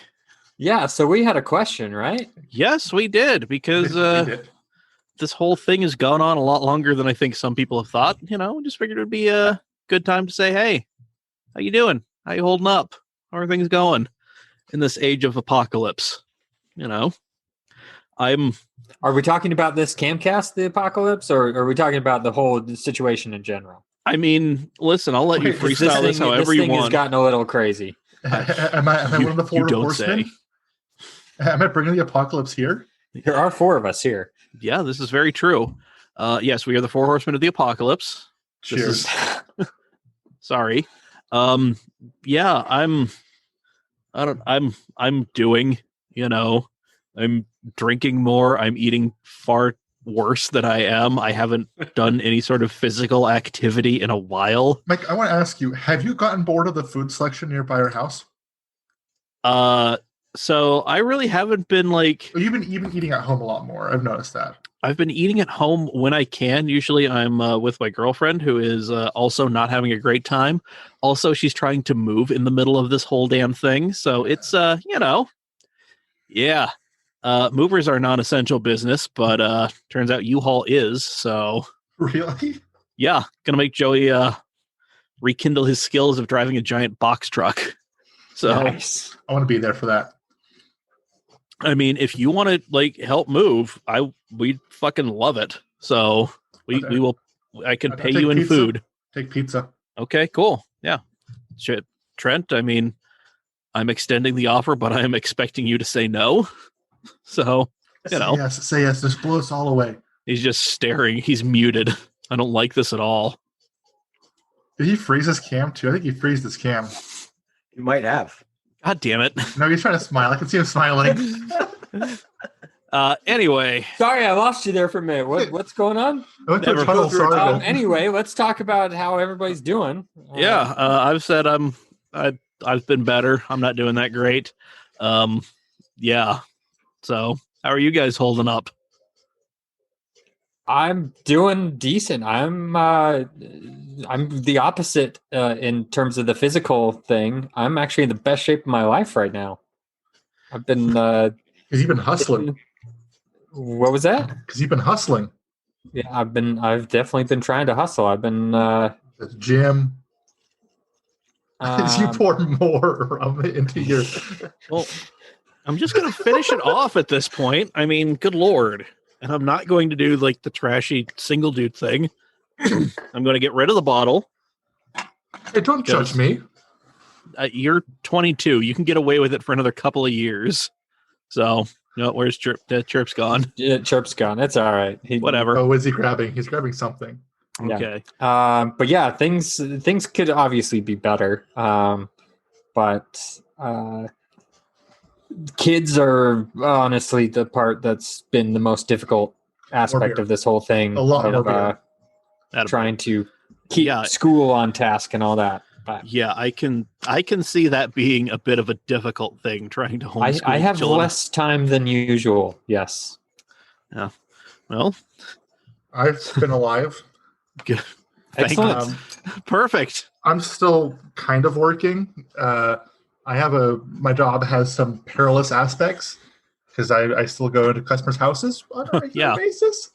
Yeah, so we had a question, right? Yes, we did, because this whole thing has gone on a lot longer than I think some people have thought. Just figured it would be a good time to say, hey, how you doing? How you holding up? How are things going in this age of apocalypse? Are we talking about this Camcast, the apocalypse, or are we talking about the whole situation in general? I mean, listen, I'll let you freestyle this however you want. This thing has gotten a little crazy. Am I one of the 4 horsemen? Am I bringing the apocalypse here? There are 4 of us here. Yeah, this is very true. Yes, we are the 4 horsemen of the apocalypse. Cheers. Sorry. Yeah, I'm doing, I'm drinking more. I'm eating far worse than I am. I haven't done any sort of physical activity in a while. Mike, I want to ask you, have you gotten bored of the food selection nearby your house? So I really haven't been like... You've been eating at home a lot more. I've noticed that. I've been eating at home when I can. Usually I'm with my girlfriend, who is also not having a great time. Also, she's trying to move in the middle of this whole damn thing. So it's, yeah. Movers are non-essential business, but turns out U-Haul is. So really, yeah, gonna make Joey rekindle his skills of driving a giant box truck. So nice. I want to be there for that. I mean, if you want to help move, we'd fucking love it. So we will. I can pay you in pizza. Food. Take pizza. Okay, cool. Yeah, shit, Trent. I mean, I'm extending the offer, but I am expecting you to say no. So say yes. Just blow us all away. He's just staring. He's muted. I don't like this at all. Did he freeze his cam too? I think he freezed his cam. You might have. God damn it. No, he's trying to smile. I can see him smiling. Anyway. Sorry, I lost you there for a minute. What's going on? I went to a tunnel, sorry. Anyway, let's talk about how everybody's doing. I've said I've been better. I'm not doing that great. Yeah. So how are you guys holding up? I'm doing decent. I'm the opposite in terms of the physical thing. I'm actually in the best shape of my life right now. I've been. Because you've been hustling. What was that? Because you've been hustling. Yeah, I've definitely been trying to hustle. I've been. The gym. You pour more rum into your. Well, I'm just going to finish it off at this point. I mean, good Lord. And I'm not going to do like the trashy single dude thing. I'm going to get rid of the bottle. Hey, don't judge me. You're 22. You can get away with it for another couple of years. So, no, where's Chirp? Chirp's gone. Yeah, Chirp's gone. That's all right. Whatever. Oh, what's he grabbing? He's grabbing something. Okay. But yeah, things could obviously be better. But kids are honestly the part that's been the most difficult aspect of this whole thing. A lot of trying to keep school on task and all that. But yeah, I can see that being a bit of a difficult thing trying to homeschool. I have children. less time than usual. Yes. Yeah. Well, I've been alive. Good. Excellent. Perfect. I'm still kind of working. My job has some perilous aspects because I still go into customers' houses on a regular basis.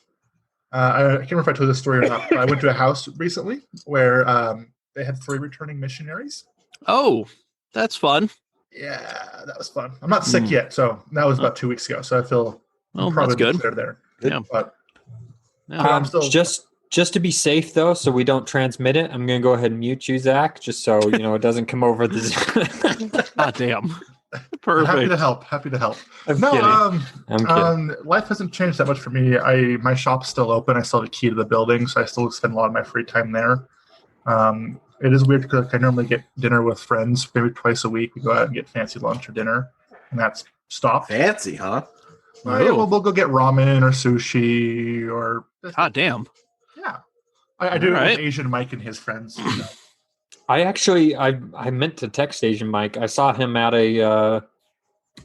I can't remember if I told this story or not, but I went to a house recently where they had 3 returning missionaries. Oh, that's fun. Yeah, that was fun. I'm not sick yet, so that was about 2 weeks ago. So I feel probably that's good. There. Yeah. But I'm still just to be safe though, so we don't transmit it. I'm going to go ahead and mute you, Zach, just so it doesn't come over the. God damn. Perfect. Happy to help. I'm kidding. I'm kidding. Life hasn't changed that much for me. My shop's still open. I still have a key to the building, so I still spend a lot of my free time there. It is weird because I normally get dinner with friends maybe twice a week. We go out and get fancy lunch or dinner, and that's stopped. Fancy, huh? Yeah, we'll go get ramen or sushi or. God damn. Yeah, I do it with Asian Mike and his friends. I meant to text Asian Mike. I saw him at an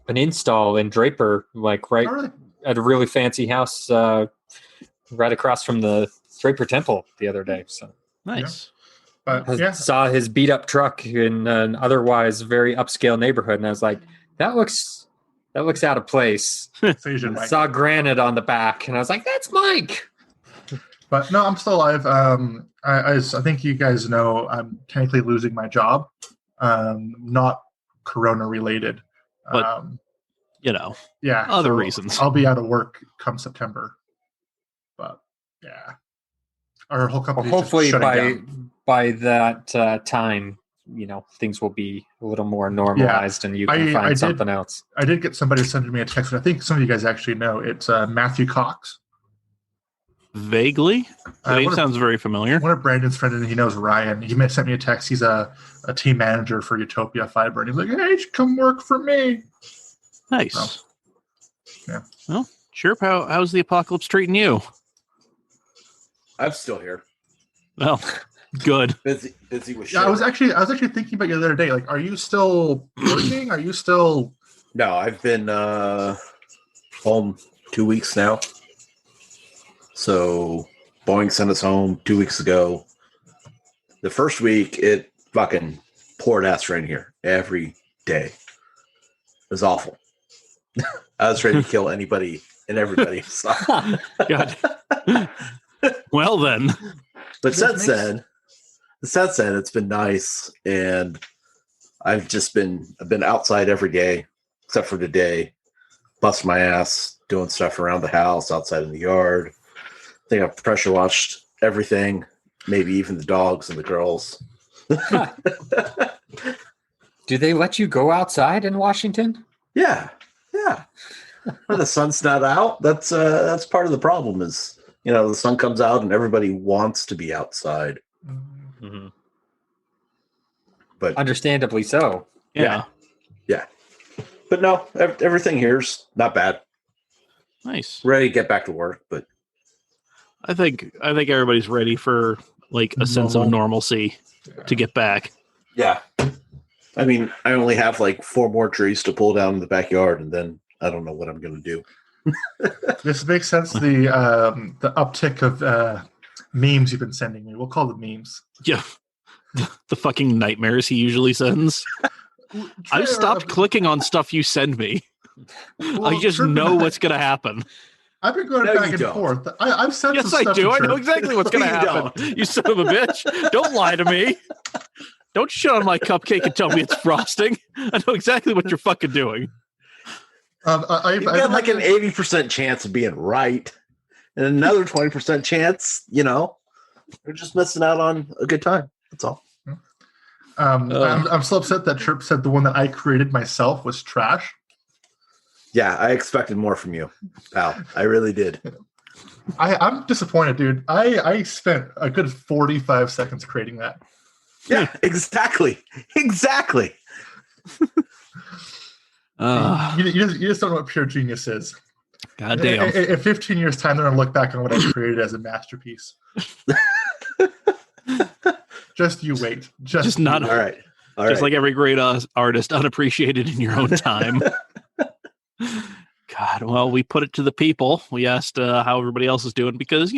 install in Draper, at a really fancy house right across from the Draper Temple the other day. So nice. I saw his beat up truck in an otherwise very upscale neighborhood, and I was like, that looks out of place. Asian Mike. Saw granite on the back, and I was like, that's Mike. But no, I'm still alive. I think you guys know I'm technically losing my job, not Corona related. But, other reasons. I'll be out of work come September. But, yeah. Our whole company hopefully by that time, things will be a little more normalized and you can find something else. I did get somebody sending me a text, and I think some of you guys actually know. It's Matthew Cox. Vaguely. The name sounds very familiar. One of Brandon's friends, and he knows Ryan. He sent me a text. He's a team manager for Utopia Fiber, and he's like, hey, come work for me. Nice. So, yeah. Well, Cherp, how's the apocalypse treating you? I'm still here. Well, good. Busy with shit. Yeah, I was actually thinking about you the other day. Like, are you still working? Are you still? No, I've been home 2 weeks now. So Boeing sent us home 2 weeks ago. The first week, it fucking poured ass rain here every day. It was awful. I was ready to kill anybody and everybody. So. God. Well then. But since then, it's been nice, and I've been outside every day except for today, bust my ass doing stuff around the house, outside in the yard. I think I've pressure washed everything, maybe even the dogs and the girls. Do they let you go outside in Washington? Yeah. When the sun's not out, that's part of the problem is the sun comes out and everybody wants to be outside. Mm-hmm. But understandably so. Yeah. But no, everything here's not bad. Nice. Ready to get back to work, but I think everybody's ready for like a sense of normalcy to get back. Yeah. I mean, I only have like 4 more trees to pull down in the backyard, and then I don't know what I'm going to do. This makes sense. The uptick of memes you've been sending me. We'll call them memes. Yeah. The fucking nightmares he usually sends. I've stopped clicking on stuff you send me. Well, I just know what's going to happen. I've been going back and forth. I've sent Yes, some I stuff do. to I know Cherp. exactly what's going to happen. You son of a bitch. Don't lie to me. Don't shit on my cupcake and tell me it's frosting. I know exactly what you're fucking doing. You've got like an 80% chance of being right, and another 20% chance, you're just missing out on a good time. That's all. I'm so upset that Cherp said the one that I created myself was trash. Yeah, I expected more from you, pal. I really did. I'm disappointed, dude. I spent a good 45 seconds creating that. Yeah, exactly. Exactly. You just don't know what pure genius is. God damn. In 15 years' time, they're going to look back on what I created as a masterpiece. Just you wait. Just not all right. Just like every great artist, unappreciated in your own time. God, well, we put it to the people. We asked how everybody else is doing because,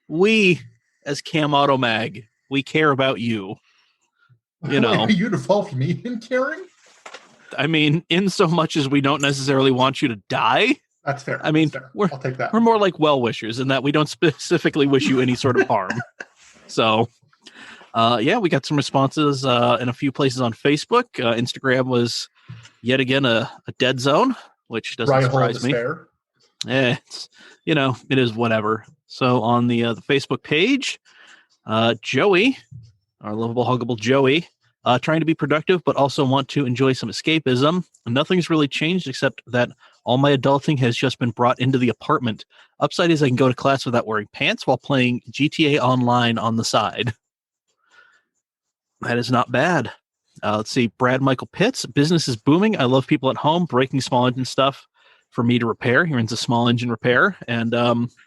we, as CAMautoMag, we care about you. Are you involved me in caring? I mean, in so much as we don't necessarily want you to die. That's fair. I mean, I'll take that. We're more like well-wishers in that we don't specifically wish you any sort of harm. So, we got some responses in a few places on Facebook. Instagram was yet again a dead zone, which doesn't surprise me. It's, it is whatever. So on the Facebook page, Joey, our lovable, huggable Joey, trying to be productive, but also want to enjoy some escapism. Nothing's really changed except that all my adulting has just been brought into the apartment. Upside is I can go to class without wearing pants while playing GTA Online on the side. That is not bad. Let's see. Brad Michael Pitts. Business is booming. I love people at home breaking small engine stuff for me to repair. He runs a small engine repair. And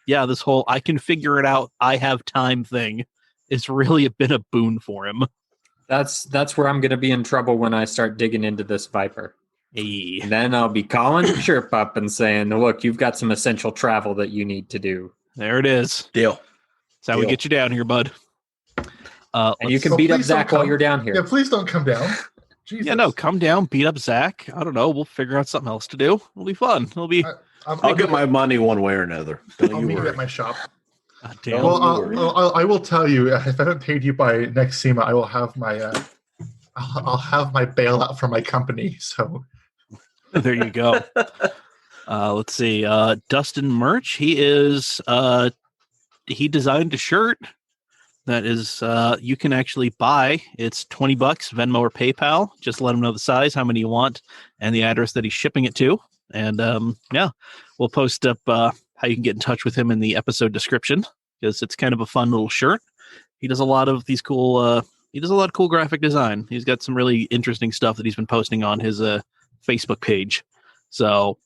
this whole I can figure it out, I have time thing is really been a boon for him. That's where I'm going to be in trouble when I start digging into this Viper. Hey. And then I'll be calling Cherp up and saying, look, you've got some essential travel that you need to do. There it is. Deal. That's how we get you down here, bud. And you can beat up Zach while you're down here. Yeah, please don't come down. Jesus. Yeah, no, come down, beat up Zach. I don't know. We'll figure out something else to do. It'll be fun. It'll be. I'll get my money one way or another. I'll meet you at my shop. Damn. Well, I will tell you, if I haven't paid you by next SEMA, I will have my I'll have my bailout from my company. So there you go. Let's see. Dustin Merch. He designed a shirt that is you can actually buy. It's $20, Venmo or PayPal. Just let him know the size, how many you want, and the address that he's shipping it to. And we'll post up how you can get in touch with him in the episode description because it's kind of a fun little shirt. He does a lot of these cool. He does a lot of cool graphic design. He's got some really interesting stuff that he's been posting on his Facebook page. So,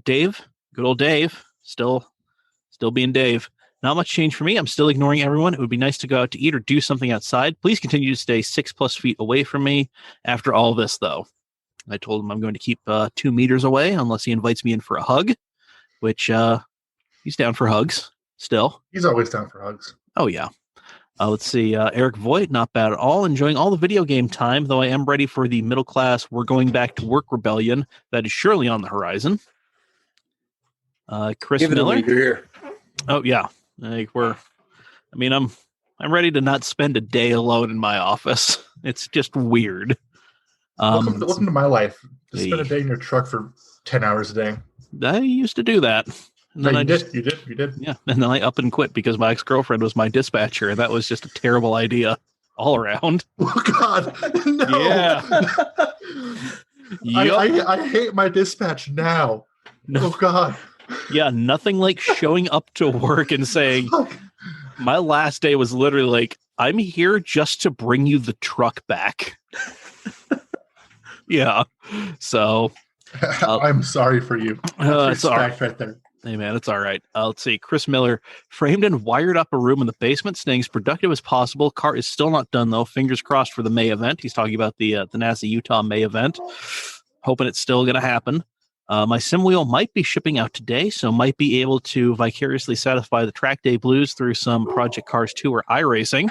Dave, good old Dave, still being Dave. Not much change for me. I'm still ignoring everyone. It would be nice to go out to eat or do something outside. Please continue to stay 6+ feet away from me. After all this, though, I told him I'm going to keep 2 meters away unless he invites me in for a hug, which he's down for hugs still. He's always down for hugs. Oh, yeah. Let's see. Eric Voigt, not bad at all. Enjoying all the video game time, though I am ready for the middle class we're going back to work rebellion that is surely on the horizon. Chris Miller. Here. Oh, yeah. I'm ready to not spend a day alone in my office. It's just weird. Welcome to my life. Just spend a day in your truck for 10 hours a day. I used to do that. And then you did. Yeah, and then I up and quit because my ex-girlfriend was my dispatcher, and that was just a terrible idea all around. Oh, God. No. Yeah. I hate my dispatch now. No. Oh, God. Yeah, nothing like showing up to work and saying, my last day was literally like, I'm here just to bring you the truck back. Yeah. So. I'm sorry for you. That's respect right there. Hey, man, it's all right. Let's see. Chris Miller framed and wired up a room in the basement, staying as productive as possible. Car is still not done, though. Fingers crossed for the May event. He's talking about the NASA Utah May event. Hoping it's still going to happen. My sim wheel might be shipping out today, so might be able to vicariously satisfy the track day blues through some Project Cars 2 or iRacing,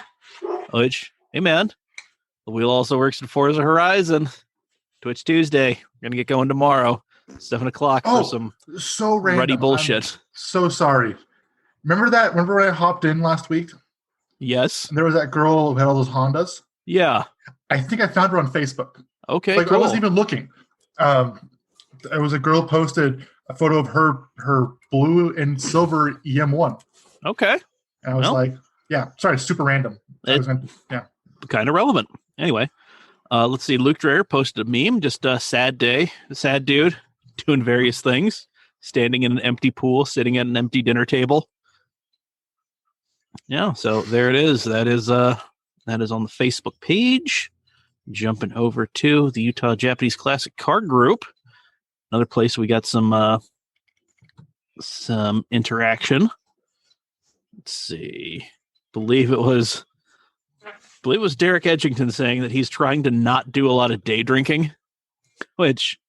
which, hey, man, the wheel also works in Forza Horizon. Twitch Tuesday. We're going to get going tomorrow. 7 o'clock for some ruddy bullshit. I'm so sorry. Remember when I hopped in last week? Yes. And there was that girl who had all those Hondas? Yeah. I think I found her on Facebook. Okay, cool. I wasn't even looking. It was a girl posted a photo of her blue and silver EM1. Okay. And I was like, yeah, sorry, super random. Kind of relevant. Anyway, let's see. Luke Dreher posted a meme, just a sad day. A sad dude doing various things, standing in an empty pool, sitting at an empty dinner table. Yeah, so there it is. That is on the Facebook page. Jumping over to the Utah Japanese Classic Car Group. Another place we got some interaction. Let's see. Believe it was Derek Edgington saying that he's trying to not do a lot of day drinking. Which,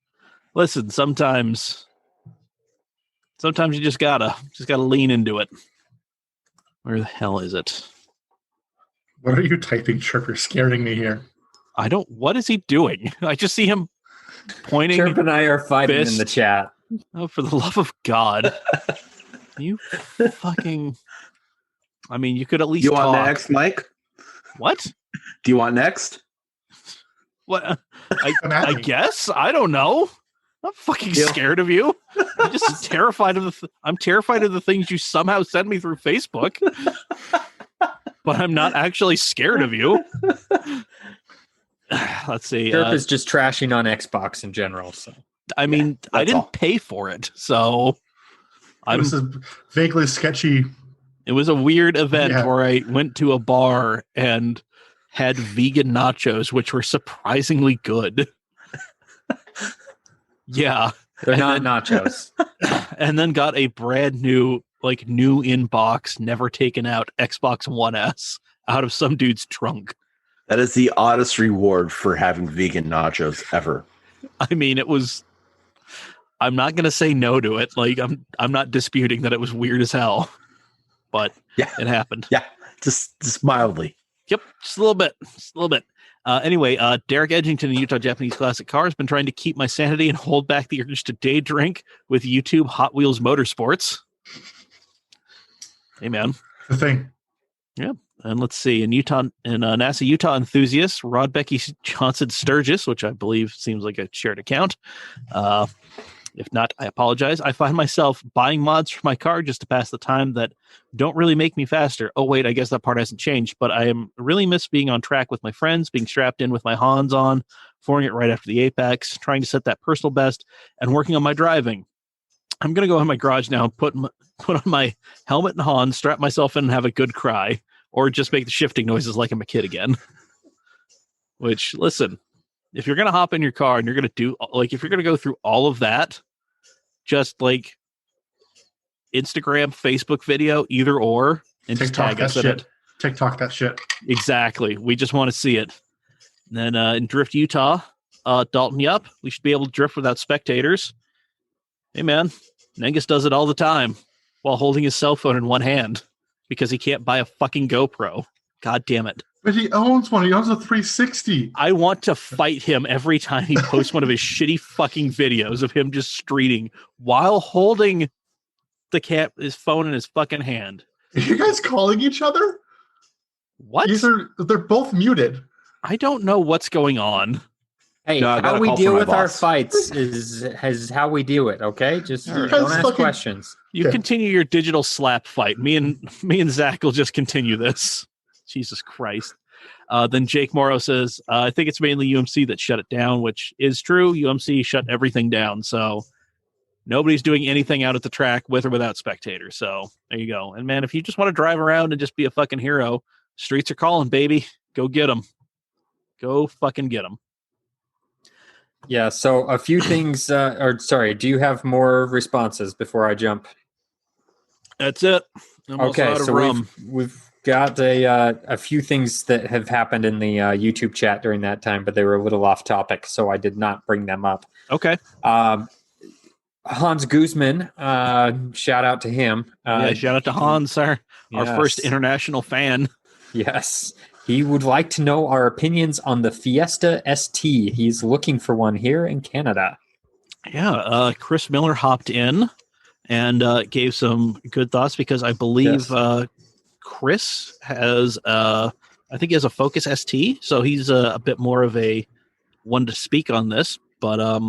listen, sometimes you just gotta lean into it. Where the hell is it? What are you typing, Cherp? You're scaring me here. What is he doing? I just see him pointing. Cherp and I are fighting in the chat. Oh, for the love of God. You fucking... I mean, you could at least You want talk. next, Mike? What? Do you want next? What? I guess? I don't know. I'm not fucking scared of you. I'm just terrified of I'm terrified of the things you somehow send me through Facebook. But I'm not actually scared of you. Let's see. Cherp is just trashing on Xbox in general. So I mean, I didn't pay for it, so this is vaguely sketchy. It was a weird event where I went to a bar and had vegan nachos, which were surprisingly good. Yeah, they're not nachos. And then got a brand new in box, never taken out Xbox One S out of some dude's trunk. That is the oddest reward for having vegan nachos ever. I mean, it was. I'm not going to say no to it. Like I'm not disputing that it was weird as hell, but it happened. Yeah, just mildly. Yep, just a little bit. Anyway, Derek Edgington in Utah Japanese Classic Car has been trying to keep my sanity and hold back the urge to day drink with YouTube Hot Wheels Motorsports. Hey, man. The thing. Yeah. And let's see, in NASA Utah enthusiast, Rod Becky Johnson Sturgis, which I believe seems like a shared account. If not, I apologize. I find myself buying mods for my car just to pass the time that don't really make me faster. Oh, wait, I guess that part hasn't changed, but I am really miss being on track with my friends, being strapped in with my Hans on, flooring it right after the Apex, trying to set that personal best, and working on my driving. I'm going to go in my garage now and put on my helmet and Hans, strap myself in and have a good cry, or just make the shifting noises like I'm a kid again. Which, listen, if you're going to hop in your car and you're going to do, if you're going to go through all of that, just Instagram, Facebook video, either or, and just tag us in it. TikTok that shit. Exactly. We just want to see it. And then in Drift Utah, Dalton Yup, we should be able to drift without spectators. Hey, man, Nengus does it all the time while holding his cell phone in one hand because he can't buy a fucking GoPro. God damn it. But he owns one. He owns a 360. I want to fight him every time he posts one of his shitty fucking videos of him just streeting while holding his phone in his fucking hand. Are you guys calling each other? What? They're both muted. I don't know what's going on. Hey, how we deal with our fights is how we do it, okay? Just don't ask questions. You continue your digital slap fight. Me and Zach will just continue this. Jesus Christ. Then Jake Morrow says, I think it's mainly UMC that shut it down, which is true. UMC shut everything down. So nobody's doing anything out at the track with or without spectators. So there you go. And man, if you just want to drive around and just be a fucking hero, streets are calling, baby. Go get them. Go fucking get them. Yeah. So a few things. Do you have more responses before I jump? That's it. I'm also out of rum. We've got a few things that have happened in the YouTube chat during that time, but they were a little off topic, so I did not bring them up. Okay. Hans Guzman, shout out to him. Shout out to Hans, our first international fan. Yes. He would like to know our opinions on the Fiesta ST. He's looking for one here in Canada. Yeah, Chris Miller hopped in and gave some good thoughts because I believe Chris has, I think he has a Focus ST, so he's a bit more of a one to speak on this. But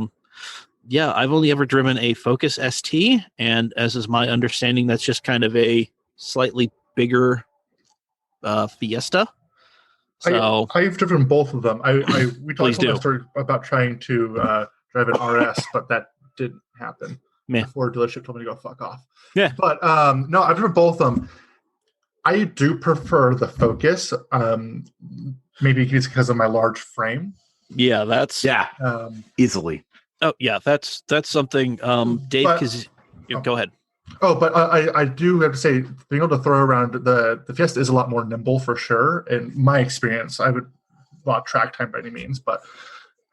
yeah, I've only ever driven a Focus ST, and as is my understanding, that's just kind of a slightly bigger Fiesta. So I've driven both of them. We talked about trying to drive an RS, but that didn't happen. Man. The Ford dealership told me to go fuck off. Yeah. But no, I've driven both of them. I do prefer the Focus. Maybe it's because of my large frame. Yeah, that's easily. Oh yeah, that's something. Dave, because go ahead. Oh, but I do have to say, being able to throw around the Fiesta is a lot more nimble for sure. In my experience, I would not track time by any means, but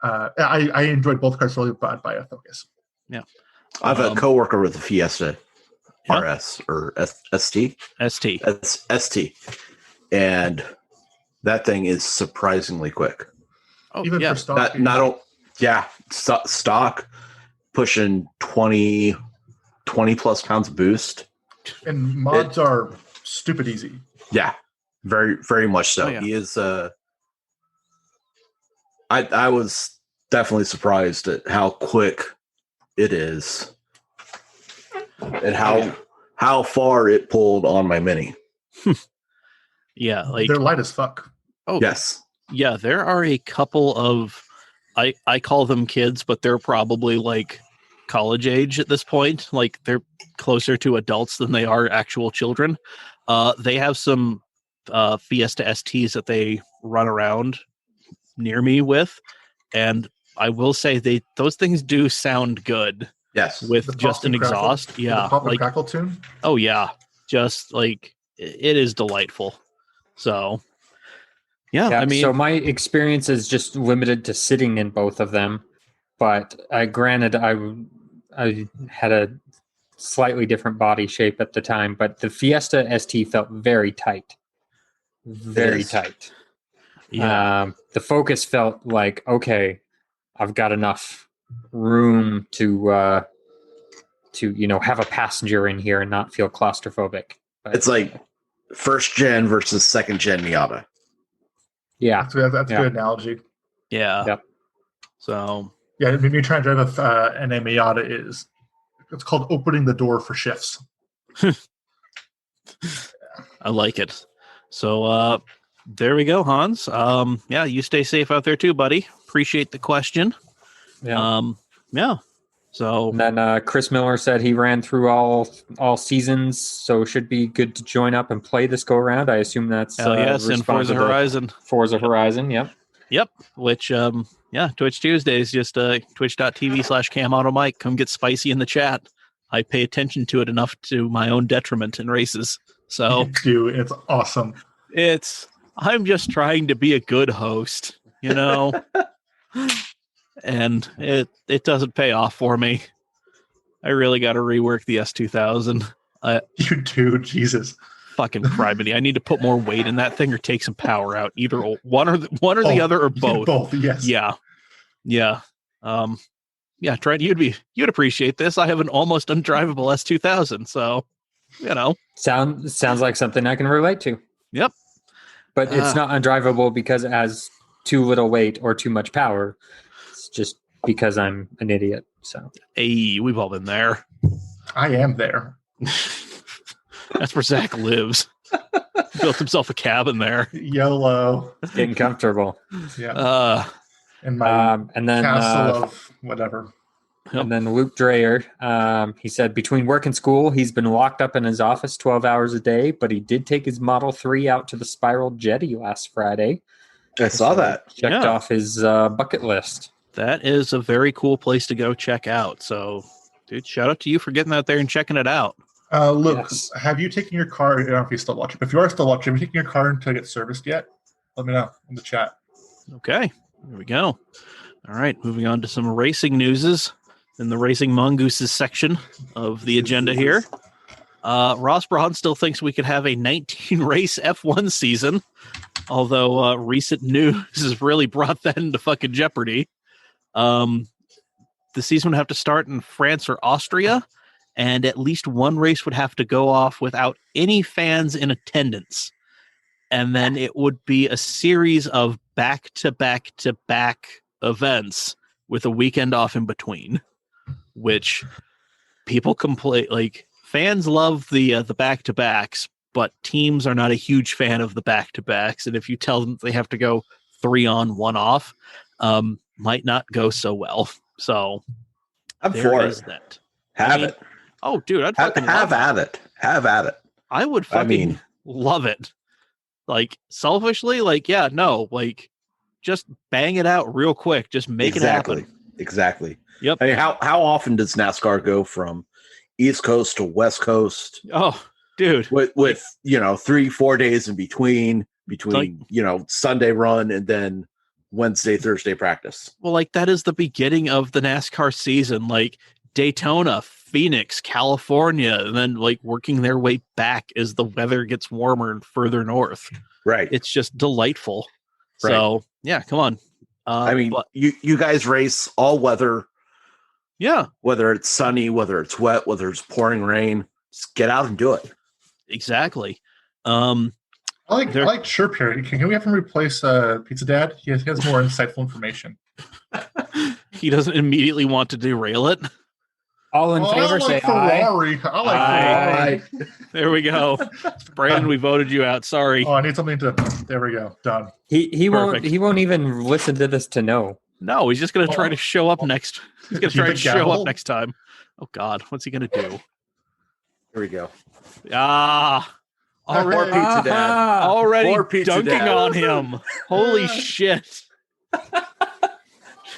I enjoyed both cars really by a Focus. Yeah, I have a coworker with a Fiesta RS or ST, and that thing is surprisingly quick. Oh, even for stock. Stock pushing 20 plus pounds of boost. And mods are stupid easy. Yeah, very, very much so. Oh, yeah. He is. I was definitely surprised at how quick it is and how far it pulled on my Mini. Yeah, like they're light as fuck. Oh yes, yeah. There are a couple of I call them kids, but they're probably like college age at this point. Like they're closer to adults than they are actual children. They have some Fiesta STs that they run around near me with, and I will say those things do sound good. Yes, with just an exhaust. Yeah, the pop and crackle tune. Oh yeah, just like it is delightful. So. Yeah, I mean, so my experience is just limited to sitting in both of them, but granted, I had a slightly different body shape at the time, but the Fiesta ST felt very tight, very tight. Yeah, the Focus felt like, okay, I've got enough room to have a passenger in here and not feel claustrophobic. But, it's like first gen versus second gen Miata. Yeah, that's a good analogy. Yeah. Yep. So. Yeah, when you try and drive an Miata, it's called opening the door for shifts. I like it. So there we go, Hans. Yeah, you stay safe out there too, buddy. Appreciate the question. Yeah. Yeah. So and then Chris Miller said he ran through all seasons, so should be good to join up and play this go around. I assume that's yes, in Forza Horizon. Horizon, yep. Yep. Which Twitch Tuesdays, just twitch.tv/CAMautoMike. Come get spicy in the chat. I pay attention to it enough to my own detriment in races. So you do. It's awesome. I'm just trying to be a good host, and it doesn't pay off for me. I really got to rework the S2000. You do, Jesus. Fucking criminy. I need to put more weight in that thing or take some power out. Either one or the other or both. Both, yes. Yeah. Yeah. Trent, you'd appreciate this. I have an almost undrivable S2000, so sounds like something I can relate to. Yep. But it's not undrivable because it has too little weight or too much power. It's just because I'm an idiot. So hey, we've all been there. I am there. That's where Zach lives. Built himself a cabin there. YOLO. Getting comfortable. Yeah. And my and then castle of whatever. And then Luke Dreyer, he said between work and school, he's been locked up in his office 12 hours a day, but he did take his Model 3 out to the Spiral Jetty last Friday. I saw that. Checked off his bucket list. That is a very cool place to go check out. So, dude, shout out to you for getting out there and checking it out. Luke, have you taken your car? I don't know if you still watching, but if you are still watching, have you taken your car until it gets serviced yet? Let me know in the chat. Okay, there we go. All right, moving on to some racing newses in the Racing Mongooses section of the agenda here. Ross Braun still thinks we could have a 19-race F1 season, although recent news has really brought that into fucking jeopardy. The season would have to start in France or Austria, and at least one race would have to go off without any fans in attendance. And then it would be a series of back-to-back-to-back events with a weekend off in between, which people complain, like, fans love the back-to-backs, but teams are not a huge fan of the back-to-backs. And if you tell them they have to go 3 on, 1 off, might not go so well. So I'm for it. That. Have it. Oh, dude, I'd fucking have at it. Have at it. I would fucking love it. Like, selfishly, like, yeah, no, like, just bang it out real quick. Just make it happen. Exactly. Yep. I mean, how often does NASCAR go from East Coast to West Coast? Oh, dude. With 3-4 days in between, like, Sunday run and then Wednesday, Thursday practice. Well, like, that is the beginning of the NASCAR season. Like, Daytona, Phoenix, California, and then, like, working their way back as the weather gets warmer and further north. Right. It's just delightful. Right. So, yeah, come on. I mean, you guys race all weather. Yeah. Whether it's sunny, whether it's wet, whether it's pouring rain, just get out and do it. Exactly. I like Cherp here. Can we have him replace Pizza Dad? He has more insightful information. He doesn't immediately want to derail it. All in favor, say Ferrari. aye. I like Ferrari. There we go. Brandon, we voted you out. Sorry. Oh, I need something to. There we go. Done. He won't even listen to this to know. No, he's just going to try to show up next. He's going to try to show up next time. Oh God, what's he going to do? Here we go. Already, more Pizza Dad. Already More Pizza dunking Dad. on him. Holy shit!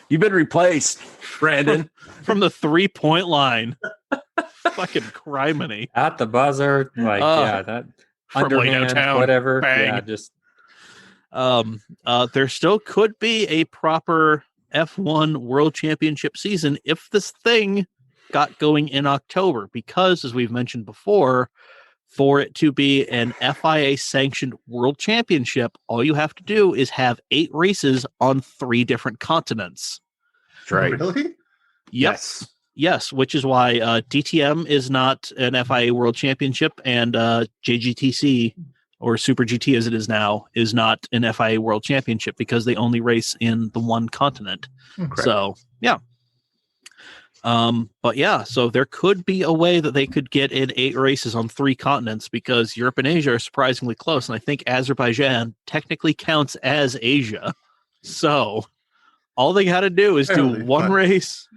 You've been replaced, Brandon. From the 3-point line. Fucking criminy. At the buzzer, that from way underhand, downtown. whatever. Bang. Yeah, just there still could be a proper F1 World Championship season if this thing got going in October, because, as we've mentioned before, for it to be an FIA sanctioned World Championship, all you have to do is have 8 races on 3 different continents. That's right. Really? Yep. Yes, which is why DTM is not an FIA World Championship, and JGTC, or Super GT as it is now, is not an FIA World Championship, because they only race in the one continent. Correct. So, yeah. But yeah, so there could be a way that they could get in 8 races on 3 continents, because Europe and Asia are surprisingly close, and I think Azerbaijan technically counts as Asia. So all they got to do is do one race.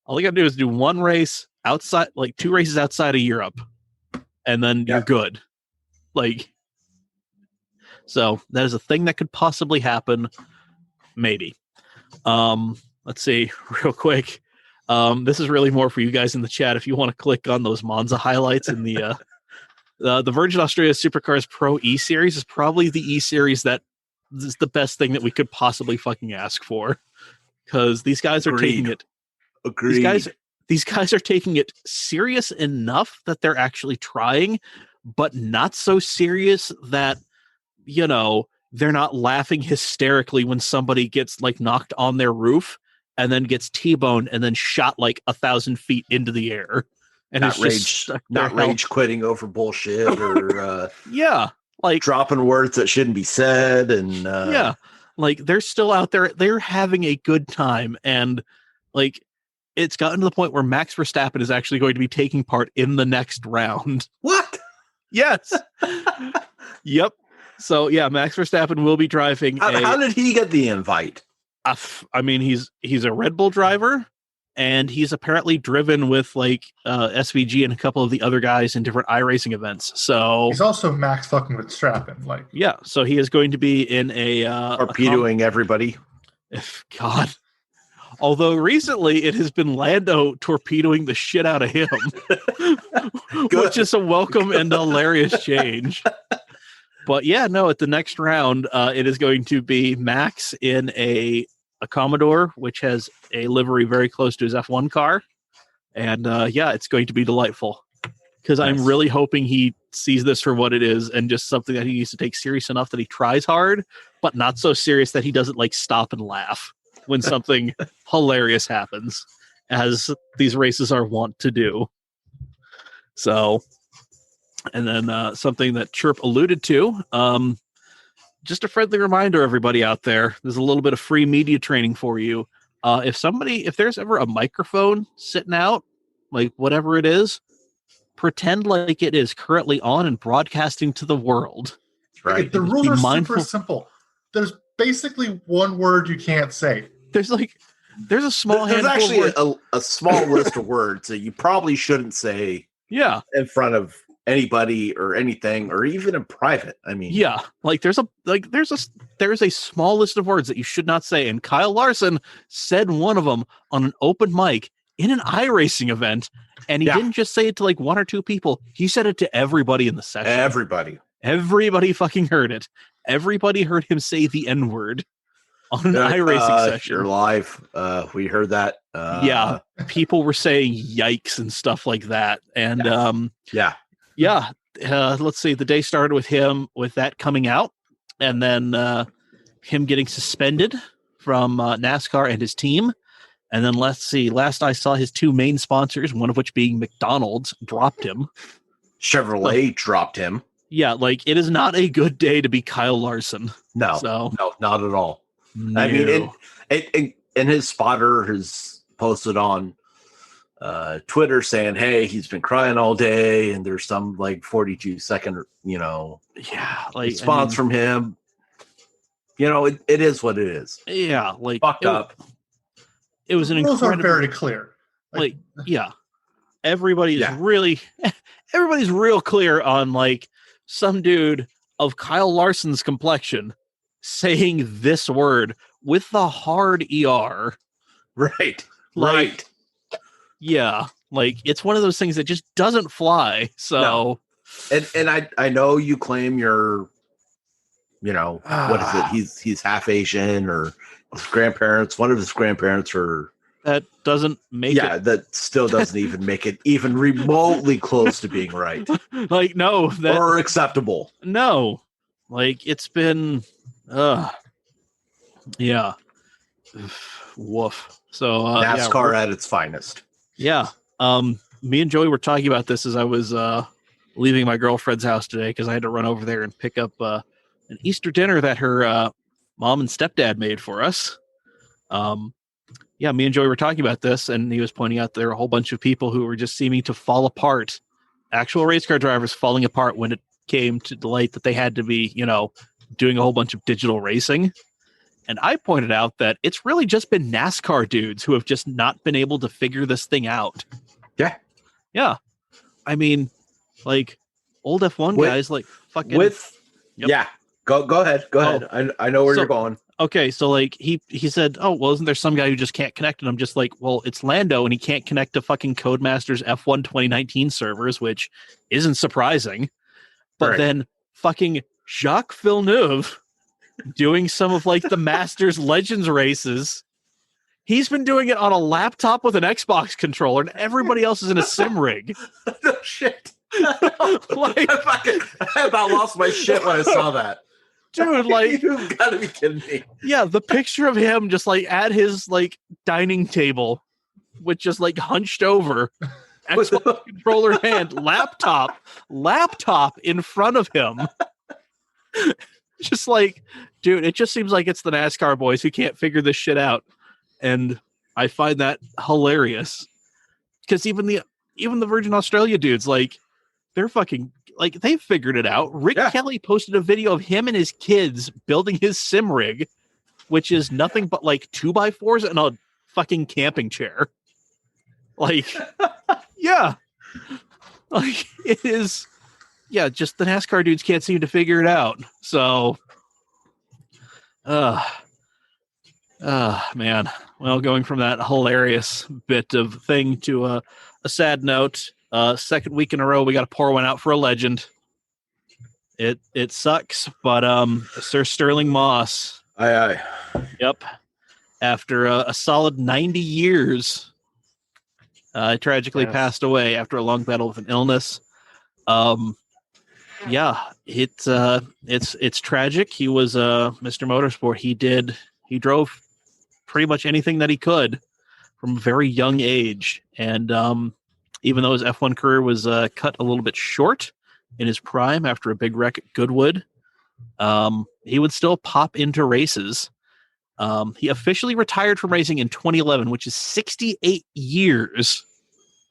All they got to do is do one race outside, like 2 races outside of Europe, and then you're good. Like, so that is a thing that could possibly happen. Maybe. Let's see real quick. This is really more for you guys in the chat. If you want to click on those Monza highlights in the Virgin Australia Supercars Pro E Series is probably the E Series that is the best thing that we could possibly fucking ask for, because these guys are taking it. Agreed. These guys are taking it serious enough that they're actually trying, but not so serious that, they're not laughing hysterically when somebody gets like knocked on their roof and then gets T-boned and then shot like 1,000 feet into the air. And not it's rage quitting over bullshit or like dropping words that shouldn't be said. And like they're still out there. They're having a good time. And like, it's gotten to the point where Max Verstappen is actually going to be taking part in the next round. What? Yes. Yep. So yeah, Max Verstappen will be driving. How did he get the invite? I mean, he's a Red Bull driver, and he's apparently driven with like SVG and a couple of the other guys in different iRacing events. So he's also Max fucking with Strappin. Like, yeah, so he is going to be in a torpedoing everybody. If God. Although recently it has been Lando torpedoing the shit out of him, which is a welcome and hilarious change. But yeah, no, at the next round, it is going to be Max in a Commodore, which has a livery very close to his F1 car. And yeah, it's going to be delightful. Because I'm really hoping he sees this for what it is and just something that he needs to take serious enough that he tries hard, but not so serious that he doesn't like stop and laugh when something hilarious happens, as these races are wont to do. So, and then something that Cherp alluded to, just a friendly reminder, everybody out there, there's a little bit of free media training for you. If there's ever a microphone sitting out, like whatever it is, pretend like it is currently on and broadcasting to the world. Right. The rules are super simple. There's basically one word you can't say. There's a small There's handful actually of words. a small list of words that you probably shouldn't say in front of anybody or anything, or even in private. I mean, yeah, there's a small list of words that you should not say, and Kyle Larson said one of them on an open mic in an iRacing event, and he didn't just say it to like one or two people. He said it to everybody in the session. Everybody fucking heard it. Everybody heard him say the N-word on an iRacing session. You're live. We heard that. Yeah, people were saying yikes and stuff like that. And let's see. The day started with that coming out, and then him getting suspended from NASCAR and his team. And then let's see. Last I saw, his two main sponsors, one of which being McDonald's, dropped him. Chevrolet dropped him. Yeah, it is not a good day to be Kyle Larson. No, not at all. No. I mean, and his spotter has posted on Twitter saying, "Hey, he's been crying all day," and there's some 42-second, response from him. It is what it is. Yeah, fucked up. It was an incredible. Rules are very clear. Everybody's real clear on some dude of Kyle Larson's complexion saying this word with the hard ER. Right. Yeah. It's one of those things that just doesn't fly. So, no. And I know you claim you're, what is it? He's half Asian, or his grandparents, one of his grandparents are. That doesn't make it. Yeah, that still doesn't even make it even remotely close to being right. No. Or acceptable. No. It's been, yeah. Woof. So, NASCAR at its finest. Yeah. Me and Joey were talking about this as I was leaving my girlfriend's house today, because I had to run over there and pick up an Easter dinner that her mom and stepdad made for us. Yeah, me and Joey were talking about this, and he was pointing out there are a whole bunch of people who were just seeming to fall apart. Actual race car drivers falling apart when it came to the light that they had to be, doing a whole bunch of digital racing. And I pointed out that it's really just been NASCAR dudes who have just not been able to figure this thing out. Yeah. Yeah. I mean, old F1 guys, fucking. Yeah. Go ahead. Go ahead. I know where you're going. Okay, so he said, "Oh, well, isn't there some guy who just can't connect?" And I'm just like, "Well, it's Lando, and he can't connect to fucking Codemasters F1 2019 servers," which isn't surprising. But then fucking Jacques Villeneuve doing some of the Masters Legends races. He's been doing it on a laptop with an Xbox controller, and everybody else is in a sim rig. No shit. I about lost my shit when I saw that. Dude, you've got to be kidding me. Yeah, the picture of him just at his dining table with just hunched over, Xbox controller hand, laptop in front of him. Just dude, it just seems like it's the NASCAR boys who can't figure this shit out. And I find that hilarious. Because even the Virgin Australia dudes, they're fucking they've figured it out. Rick Kelly posted a video of him and his kids building his sim rig, which is nothing but 2x4s and a fucking camping chair. Like, yeah. Like, it is, yeah, just the NASCAR dudes can't seem to figure it out. So, man. Well, going from that hilarious bit of thing to a sad note, second week in a row, we got to pour one out for a legend. It sucks, but Sir Sterling Moss. Aye. Yep. After a solid 90 years, tragically passed away after a long battle with an illness. Yeah, it's tragic. He was Mr. Motorsport. He drove pretty much anything that he could from a very young age, and even though his F1 career was cut a little bit short in his prime after a big wreck at Goodwood, he would still pop into races. He officially retired from racing in 2011, which is 68 years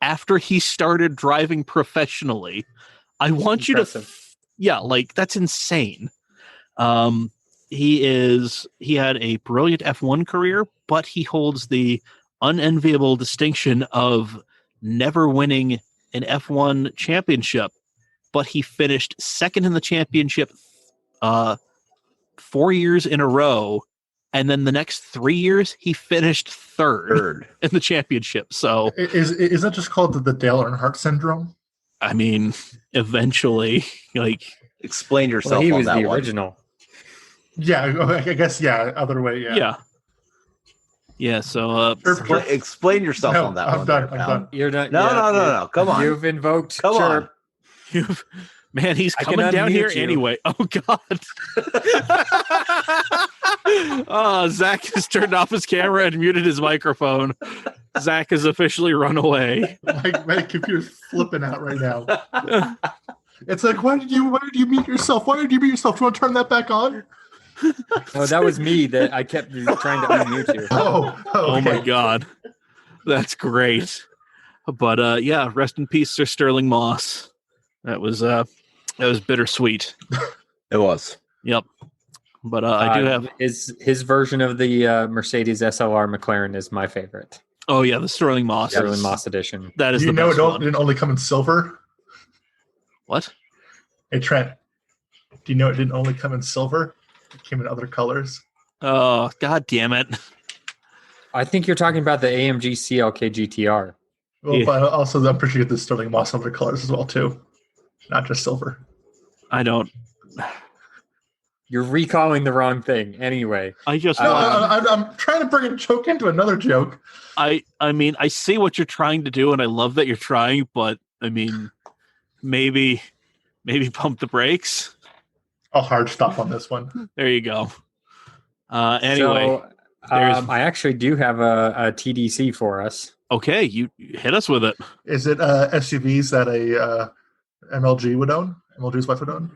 after he started driving professionally. I want Impressive. you to, yeah, like that's insane. He had a brilliant F1 career, but he holds the unenviable distinction of never winning an F1 championship, but he finished second in the championship 4 years in a row. And then the next 3 years, he finished third in the championship. So is that just called the Dale Earnhardt syndrome? I mean, eventually, like, explain yourself. He on was that the one. original. Yeah, I guess. Yeah, other way. Yeah. So explain yourself on that I'm one. done. There, I'm done. You're not. No. Come on. You've invoked Come Cherp. on. Man, he's I can coming down here unmute you. anyway. Oh, God. Zach has turned off his camera and muted his microphone. Zach has officially run away. My computer's flipping out right now. It's like, why did you mute yourself? Why did you mute yourself? Do you want to turn that back on? Oh, that was me that I kept trying to unmute you. Oh my God. That's great. But yeah, rest in peace, Sir Sterling Moss. That was bittersweet. It was. Yep. But I do have his version of the Mercedes SLR McLaren is my favorite. Oh yeah, the Sterling Moss. Sterling Moss edition. That is Do you the know best it one. didn't only come in silver? What? Hey Trent, do you know it didn't only come in silver? It came in other colors. Oh, God damn it. I think you're talking about the AMG CLK GTR. Well, Yeah. but also I'm pretty sure you get the Sterling Moss other colors as well too, not just silver. I don't. You're recalling the wrong thing. Anyway, I just. No, I'm trying to bring a joke into another joke. I mean, I see what you're trying to do, and I love that you're trying, but I mean, maybe pump the brakes. I'll hard stop on this one. There you go. Anyway, so, I actually do have a TDC for us. okay, you hit us with it. Is it SUVs that a MLG would own? MLG's wife would own?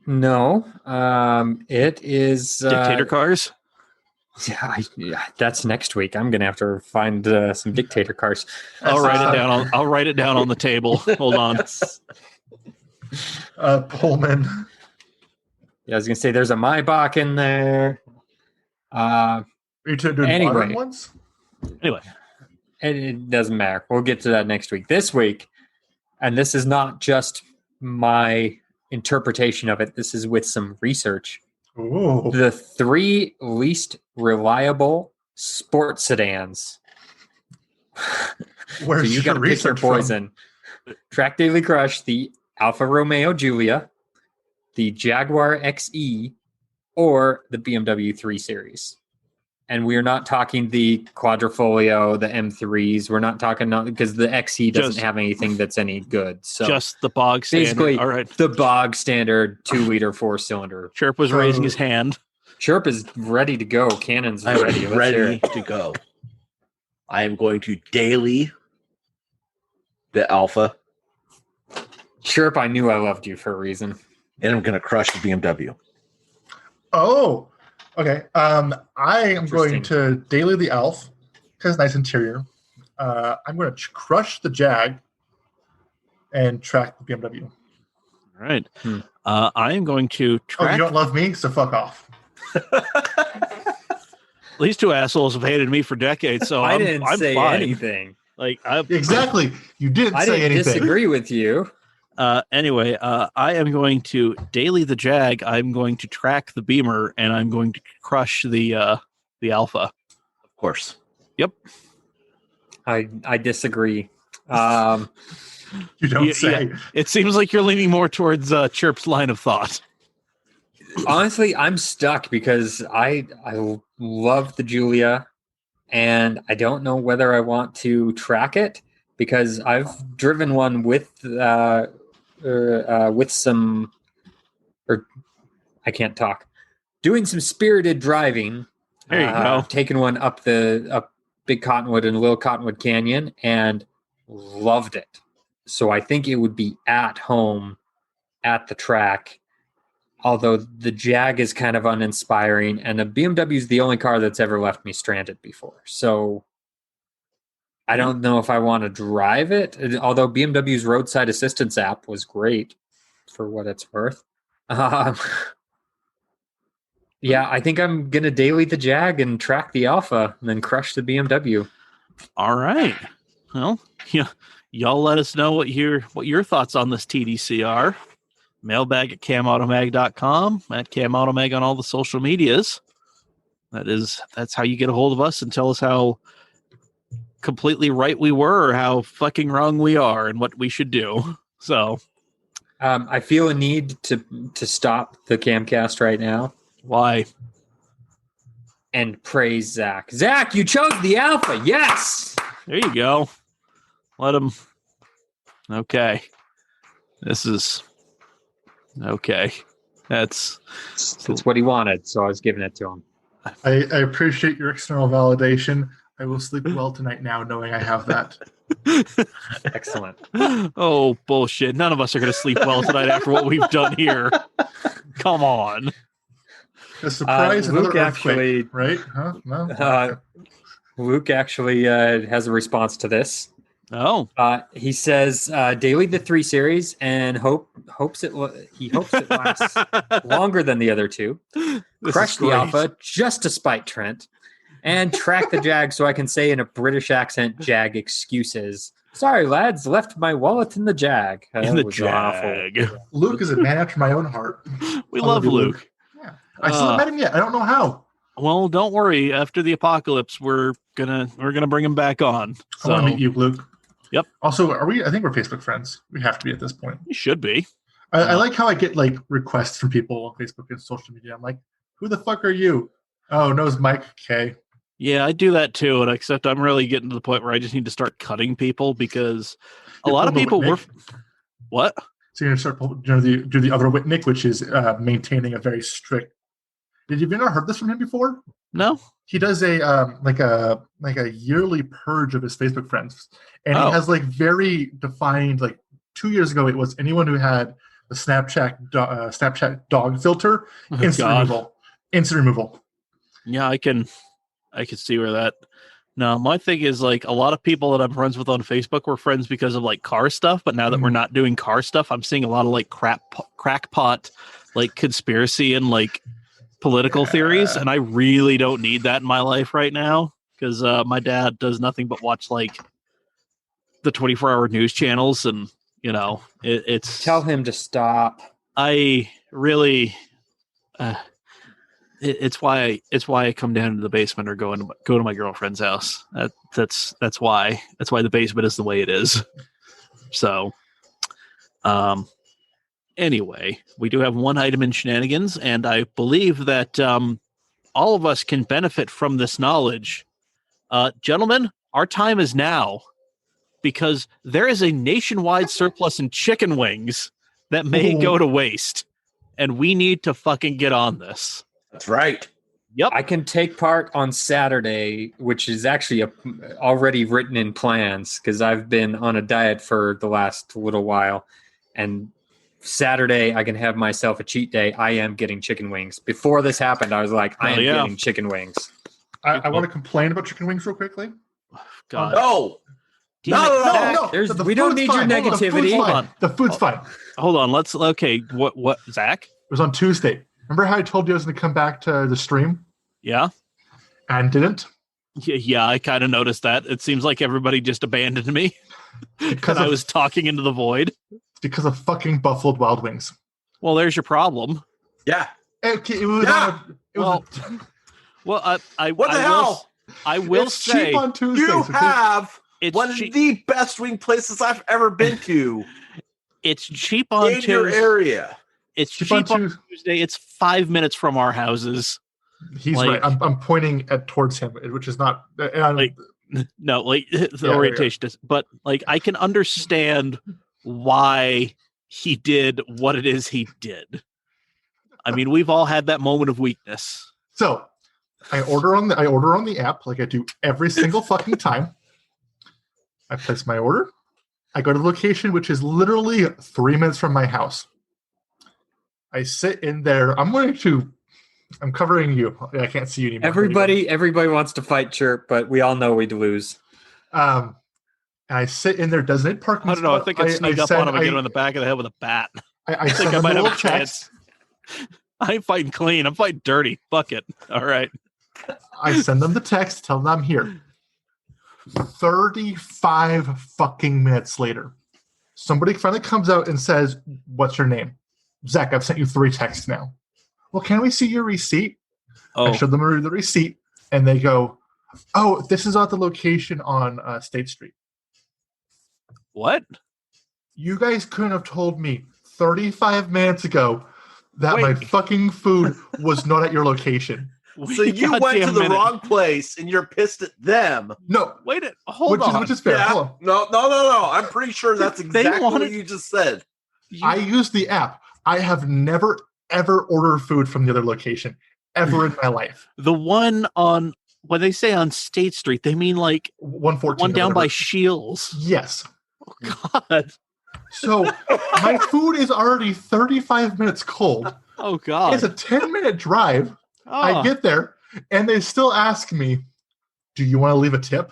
No, it is Dictator cars. Yeah, that's next week. I'm gonna have to find some dictator cars. I'll write it down. I'll write it down on the table. Hold on. Pullman. Yeah, I was gonna say there's a Maybach in there. Are you two doing Anyway. modern ones? Anyway, It doesn't matter. We'll get to that next week. This week, and this is not just my interpretation of it. This is with some research. Ooh. The 3 least reliable sports sedans. Where's So you your got to pick your research from? poison. Track Daily Crush, the Alfa Romeo Giulia, the Jaguar XE, or the BMW 3 Series. And we are not talking the Quadrifoglio, the M3s. We're not talking because the XE doesn't Just- have anything that's any good. So just the bog standard. basically, All right. the bog standard 2-liter 4-cylinder. Chirp was So- raising his hand. Chirp is ready to go. Cannon's I'm ready. Let's hear ready it. to go. I am going to daily the Alpha, Chirp, I knew I loved you for a reason. and I'm going to crush the BMW. Oh, okay. I am going Interesting. to daily the Alf because nice interior. I'm going to crush the Jag and track the BMW. All right. Hmm. I am going to Oh, track. you don't love me, so fuck off. These two assholes have hated me for decades, so I I'm didn't I'm say fine. anything. Exactly. You didn't say anything. I didn't disagree with you. Anyway, I am going to daily the Jag. I'm going to track the Beamer, and I'm going to crush the Alpha. Of course. Yep. I disagree. You don't say. Yeah. It seems like you're leaning more towards Cherp's line of thought. Honestly, I'm stuck because I love the Julia, and I don't know whether I want to track it because I've driven one with some, or I can't talk, doing some spirited driving. There you go. Taking one up Big Cottonwood and Little Cottonwood Canyon and loved it. So I think it would be at home at the track. Although the Jag is kind of uninspiring, and the BMW is the only car that's ever left me stranded before. So I don't know if I want to drive it, although BMW's roadside assistance app was great for what it's worth. Yeah, I think I'm going to daily the Jag and track the Alpha and then crush the BMW. All right. Well, yeah, y'all let us know what your thoughts on this TDC are. Mailbag at CAMautoMag.com, at CAMautoMag on all the social medias. That's how you get a hold of us and tell us how completely right we were or how fucking wrong we are and what we should do. So I feel a need to stop the Camcast right now. Why? And praise Zach. Zach, you chose the Alpha. Yes. There you go. Let him. Okay. This is okay. That's what he wanted, so I was giving it to him. I appreciate your external validation. I will sleep well tonight now knowing I have that. Excellent. Oh, bullshit. None of us are going to sleep well tonight after what we've done here. Come on. A surprise, Luke another actually, earthquake, right? Huh? No. Luke actually has a response to this. Oh, he says daily the 3 Series and hopes it lasts longer than the other two. Crush the Alpha just to spite Trent, and track the Jag so I can say in a British accent Jag excuses. Sorry, lads, left my wallet in the Jag. In the Jag. Awful. Luke is a man after my own heart. We love Luke. Yeah. I still haven't met him yet. I don't know how. Well, don't worry. After the apocalypse, we're gonna bring him back on. So. I want to meet you, Luke. Yep. Also, I think we're Facebook friends. We have to be at this point. You should be. I like how I get like requests from people on Facebook and social media. I'm like, who the fuck are you? Oh, no, it's Mike K. Yeah, I do that too, and except I'm really getting to the point where I just need to start cutting people because a lot of people were. What? So you're going to start do the other Whitnick, which is maintaining a very strict. Have you ever heard this from him before? No. He does a like a yearly purge of his Facebook friends, and he has like very defined. Like 2 years ago, it was anyone who had the Snapchat dog filter, instant removal. Yeah, I can see where that. No, my thing is like a lot of people that I'm friends with on Facebook were friends because of like car stuff, but now that we're not doing car stuff, I'm seeing a lot of like crackpot, like conspiracy and like political theories, and I really don't need that in my life right now because my dad does nothing but watch like the 24-hour news channels, and you know it's. Tell him to stop. I really. It's why I come down to the basement or go to my girlfriend's house. That's why the basement is the way it is. So, anyway, we do have one item in shenanigans, and I believe that all of us can benefit from this knowledge. Gentlemen, our time is now because there is a nationwide surplus in chicken wings that may go to waste, and we need to fucking get on this. That's right. Yep. I can take part on Saturday, which is actually already written in plans because I've been on a diet for the last little while. And Saturday, I can have myself a cheat day. I am getting chicken wings. Before this happened, I was like, I am getting chicken wings. I want to complain about chicken wings real quickly. God. No. No. We don't need your negativity. Hold on. The food's fine. Hold on. What, Zach? It was on Tuesday. Remember how I told you I was going to come back to the stream? Yeah. And didn't? Yeah, I kind of noticed that. It seems like everybody just abandoned me because I was talking into the void. Because of fucking Buffalo Wild Wings. Well, there's your problem. Yeah. It was What the hell? I will it's say, cheap on Tuesdays. You have one of cheap. the best wing places I've ever been to. It's cheap on in your area. It's cheap on Tuesday. It's 5 minutes from our houses. He's right. I'm pointing towards him, which is not. The orientation is, but like I can understand why he did what it is he did. I mean, we've all had that moment of weakness. So, I order on the app like I do every single fucking time. I place my order. I go to the location, which is literally 3 minutes from my house. I sit in there. I'm covering you. I can't see you anymore. Everybody wants to fight Cherp, but we all know we'd lose. And I sit in their designated parking spot. I don't know. I think I sneak up on him and get him in the back of the head with a bat. I think I might have a chance. I ain't fighting clean. I'm fighting dirty. Fuck it. All right. I send them the text, tell them I'm here. 35 fucking minutes later, somebody finally comes out and says, "What's your name?" "Zach, I've sent you 3 texts now." "Well, can we see your receipt?" I showed them the receipt, and they go, "Oh, this is at the location on State Street." What? You guys couldn't have told me 35 minutes ago that my fucking food was not at your location. So you went to the wrong place and you're pissed at them. No. Hold on. Which is fair. Yeah. No. I'm pretty sure that's exactly what you just said. I use the app. I have never, ever ordered food from the other location ever in my life. The one on, when they say on State Street, they mean like 114. One down by Shields. Yes. Oh, God. So my food is already 35 minutes cold. Oh, God. It's a 10-minute drive. Oh. I get there, and they still ask me, "Do you want to leave a tip?"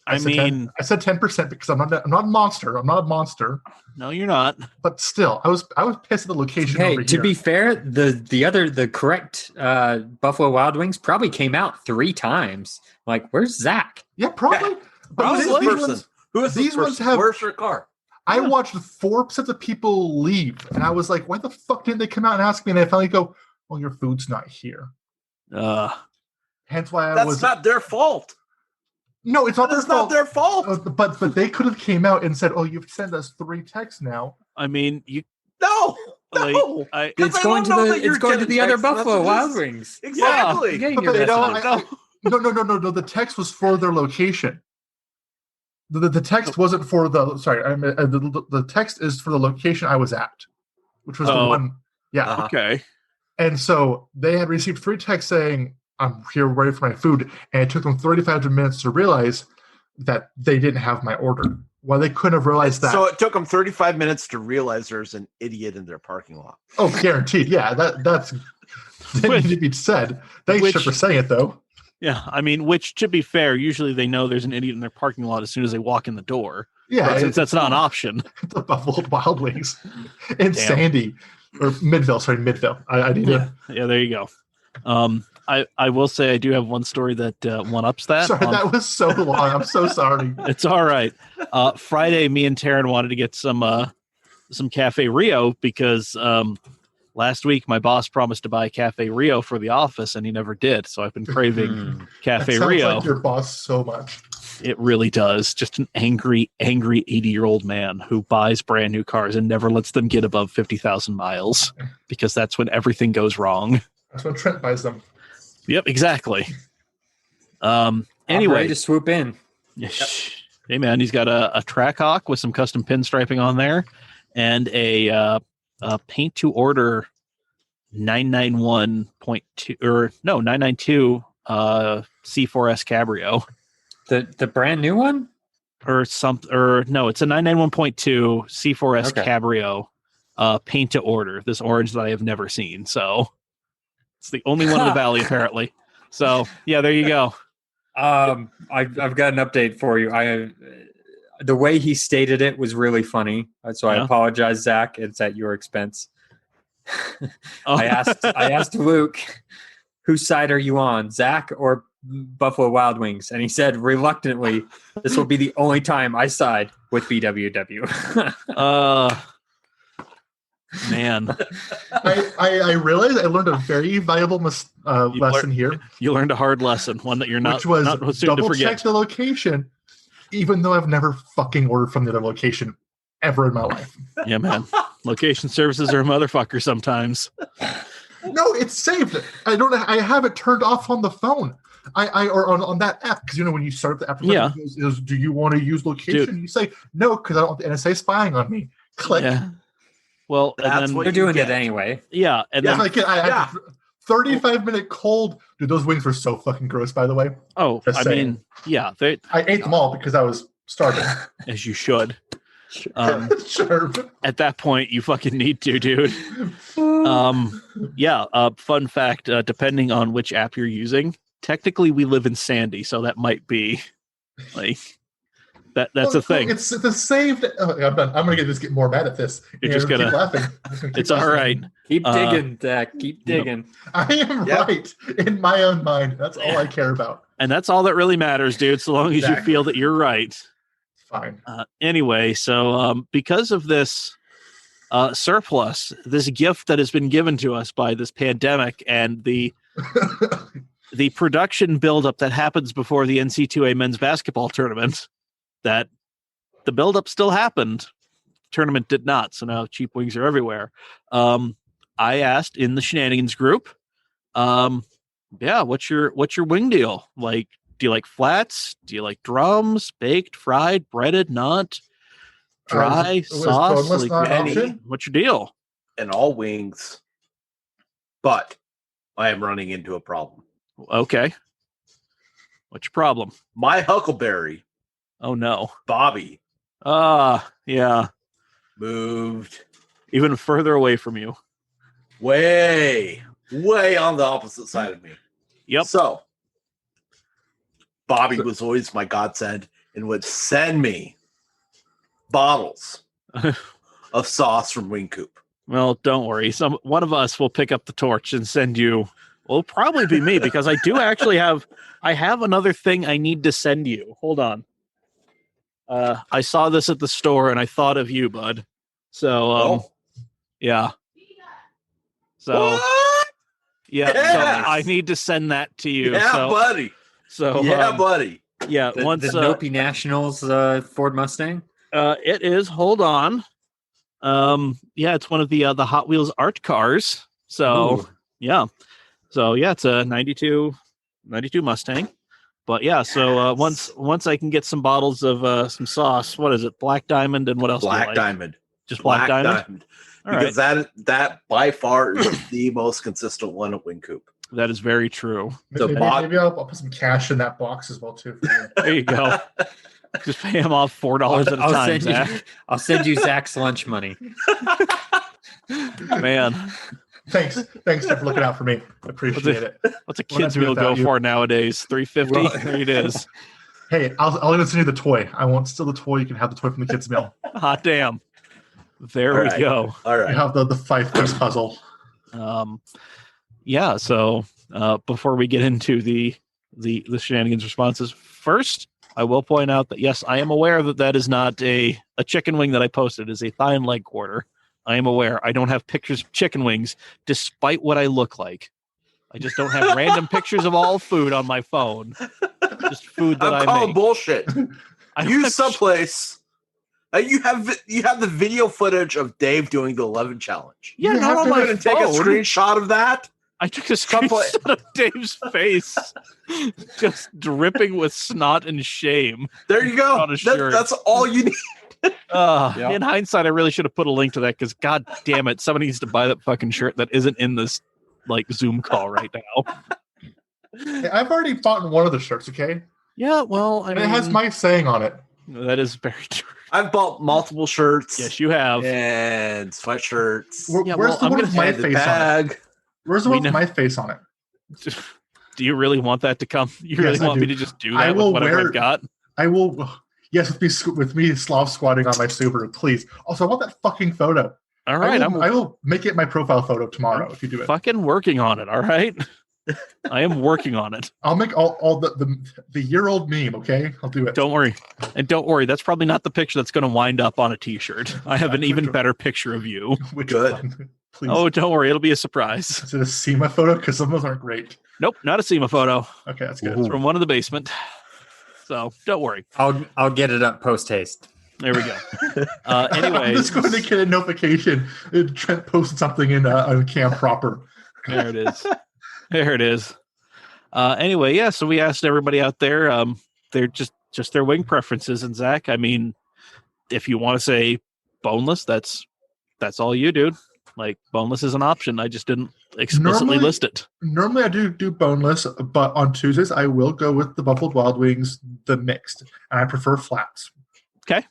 I said 10% because I'm not a monster. I'm not a monster. No, you're not. But still, I was pissed at the location. Over here. To be fair, the correct Buffalo Wild Wings probably came out 3 times. Like, where's Zach? Yeah, probably. Yeah. But These ones have. Where's your car? I watched 4 sets of people leave, and I was like, "Why the fuck didn't they come out and ask me?" And they finally go, "Well, your food's not here." Hence why That's not their fault. No, it's not their fault. Not their fault. But they could have came out and said, "Oh, you've sent us 3 texts now." I mean, you. No. It's going to the other Buffalo Wild Wings. Exactly. Yeah. No. The text was for their location. The text wasn't for the. Sorry, the text is for the location I was at, which was the one. Yeah. Okay. And so they had received 3 texts saying, "I'm here ready for my food," and it took them 35 minutes to realize that they didn't have my order. Well, they couldn't have realized that. So it took them 35 minutes to realize there's an idiot in their parking lot. Oh, guaranteed. Yeah, that need to be said. Thanks for saying it, though. Yeah, I mean, which, to be fair, usually they know there's an idiot in their parking lot as soon as they walk in the door. Yeah. Since that's not an option. The Buffalo Wild Wings in Sandy. Or Midville. Sorry, Midville. I need to. Yeah, there you go. I will say I do have one story that one-ups that. Sorry, that was so long. I'm so sorry. It's all right. Friday, me and Taryn wanted to get some Cafe Rio because last week my boss promised to buy Cafe Rio for the office and he never did. So I've been craving Cafe that Rio. Like your boss so much. It really does. Just an angry 80-year-old man who buys brand new cars and never lets them get above 50,000 miles because that's when everything goes wrong. That's when Trent buys them. Yep, exactly. Anyway, ready to swoop in. Yep. Hey man, he's got a Trackhawk with some custom pinstriping on there and a paint to order 992 C4S Cabrio. The brand new one? No, it's a 991.2 C4S Cabrio paint to order. This orange that I have never seen. So it's the only one in the valley apparently. So yeah, there you go. I've got an update for you. The way he stated it was really funny. So I apologize, Zach. It's at your expense. I asked Luke, whose side are you on, Zach or Buffalo Wild Wings, and he said reluctantly, "This will be the only time I side with BWW." Man, I realized I learned a very valuable lesson here. You learned a hard lesson, one that you're not, which was not soon to double forget. check the location, even though I've never fucking ordered from the other location ever in my life. Yeah, man. Location services are a motherfucker sometimes. No, it's saved. I have it turned off on the phone. Or on that app, because when you start up the app, yeah. it goes, do you want to use location? Dude. You say no because I don't want the NSA spying on me. Click. Yeah. Well, that's what they're doing it anyway. Yeah, and yeah, then I had 35-minute cold. Dude, those wings were so fucking gross. By the way. Oh, I mean, yeah, I ate them all because I was starving. As you should. Sure. At that point, you fucking need to, dude. Yeah. Fun fact: depending on which app you're using, technically we live in Sandy, so that might be like that. That's a thing. It's the saved. I'm done. I'm gonna get more mad at this. You're just gonna keep laughing. It's all right. Keep digging, Dak. Keep digging. I am right in my own mind. That's all I care about. And that's all that really matters, dude. So long as you feel that you're right. Fine. Anyway, so because of this surplus, this gift that has been given to us by this pandemic and the production buildup that happens before the NC2A men's basketball tournament, that the buildup still happened. Tournament did not. So now cheap wings are everywhere. I asked in the shenanigans group, what's your wing deal? Like, do you like flats? Do you like drums, baked, fried, breaded, not dry, sauce? Like, what's your deal? And all wings, but I am running into a problem. Okay. What's your problem? My Huckleberry. Oh no. Bobby. Yeah. Moved even further away from you. Way on the opposite side of me. Yep. So Bobby was always my godsend and would send me bottles of sauce from Wing Coop. Well, don't worry. One of us will pick up the torch and send you. Well, it'll probably be me because I do actually have another thing I need to send you. Hold on. I saw this at the store and I thought of you, bud. So, yeah. So, what? Yeah. Yes. So I need to send that to you. Yeah, buddy. So, buddy. Yeah. The Nopi Nationals Ford Mustang. It is. Hold on. Yeah, it's one of the Hot Wheels art cars. So, yeah. So, yeah, it's a 92 Mustang. But yeah, so once I can get some bottles of some sauce, what is it? Black Diamond and what else? Black Diamond. Just Black Diamond. Because that by far is the most consistent one at Wing Coop. That is very true. Maybe I'll put some cash in that box as well too. For you. There you go. Just pay him off $4 at a time, Zach. I'll send you Zach's lunch money. Man. Thanks for looking out for me. Appreciate it. What's a kid's meal go for nowadays? $3.50? Well, there it is. Hey, I'll even send you the toy. I won't steal the toy. You can have the toy from the kids' meal. Hot damn. There we go. All right. You have the 5-piece puzzle. Yeah, so before we get into the shenanigans responses, first I will point out that yes, I am aware that is not a chicken wing that I posted. It is a thigh and leg quarter. I am aware. I don't have pictures of chicken wings, despite what I look like. I just don't have random pictures of all food on my phone. Just food that I calling make. Bullshit. Use someplace. You have the video footage of Dave doing the 11 challenge. Yeah, not on my phone. Take a screenshot of that. I took a screenshot of Dave's face, just dripping with snot and shame. There you go. That's all you need. In hindsight, I really should have put a link to that because, god damn it, somebody needs to buy that fucking shirt that isn't in this Zoom call right now. Hey, I've already bought one of the shirts. Okay. Yeah, well, it has my saying on it. That is very true. I've bought multiple shirts. Yes, you have. And sweatshirts. Where's the one with my face on it? Where's the one with my face on it? Do you really want that to come? You really want me to just do that with whatever I've got? I will. Yes, with me Slav squatting on my Subaru, please. Also, I want that fucking photo. All right, I will make it my profile photo tomorrow if you do it. Fucking working on it. All right. I am working on it. I'll make all the year-old meme, okay? I'll do it. Don't worry. And don't worry, that's probably not the picture that's going to wind up on a t-shirt. I have an even better picture of you. Which Good. one? Please. Oh, don't worry. It'll be a surprise. Is it a SEMA photo? Because some of those aren't great. Nope, not a SEMA photo. Okay, that's good. It's from one in the basement. So don't worry. I'll get it up post haste. There we go. Anyway, I'm just going to get a notification. Trent posted something in on Cam proper. There it is. There it is. Anyway, yeah. So we asked everybody out there. They're just their wing preferences. And Zach, I mean, if you want to say boneless, that's all you, dude. Like boneless is an option. I just didn't explicitly list it. Normally I do boneless, but on Tuesdays I will go with the Buffalo Wild Wings, the mixed, and I prefer flats. Okay.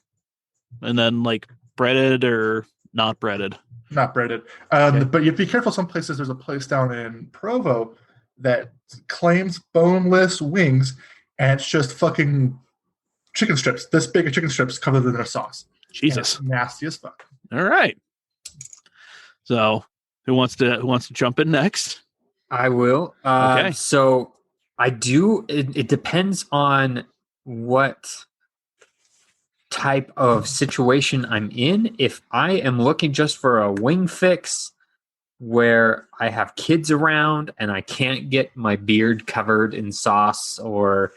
And then like breaded or not breaded? Not breaded. Okay. But you have to be careful. Some places, there's a place down in Provo that claims boneless wings, and it's just fucking chicken strips, this big of chicken strips covered in a sauce. Jesus. Nasty as fuck. All right. So who wants to jump in next? I will. Okay. So I do. It depends on what type of situation I'm in. If I am looking just for a wing fix where I have kids around and I can't get my beard covered in sauce or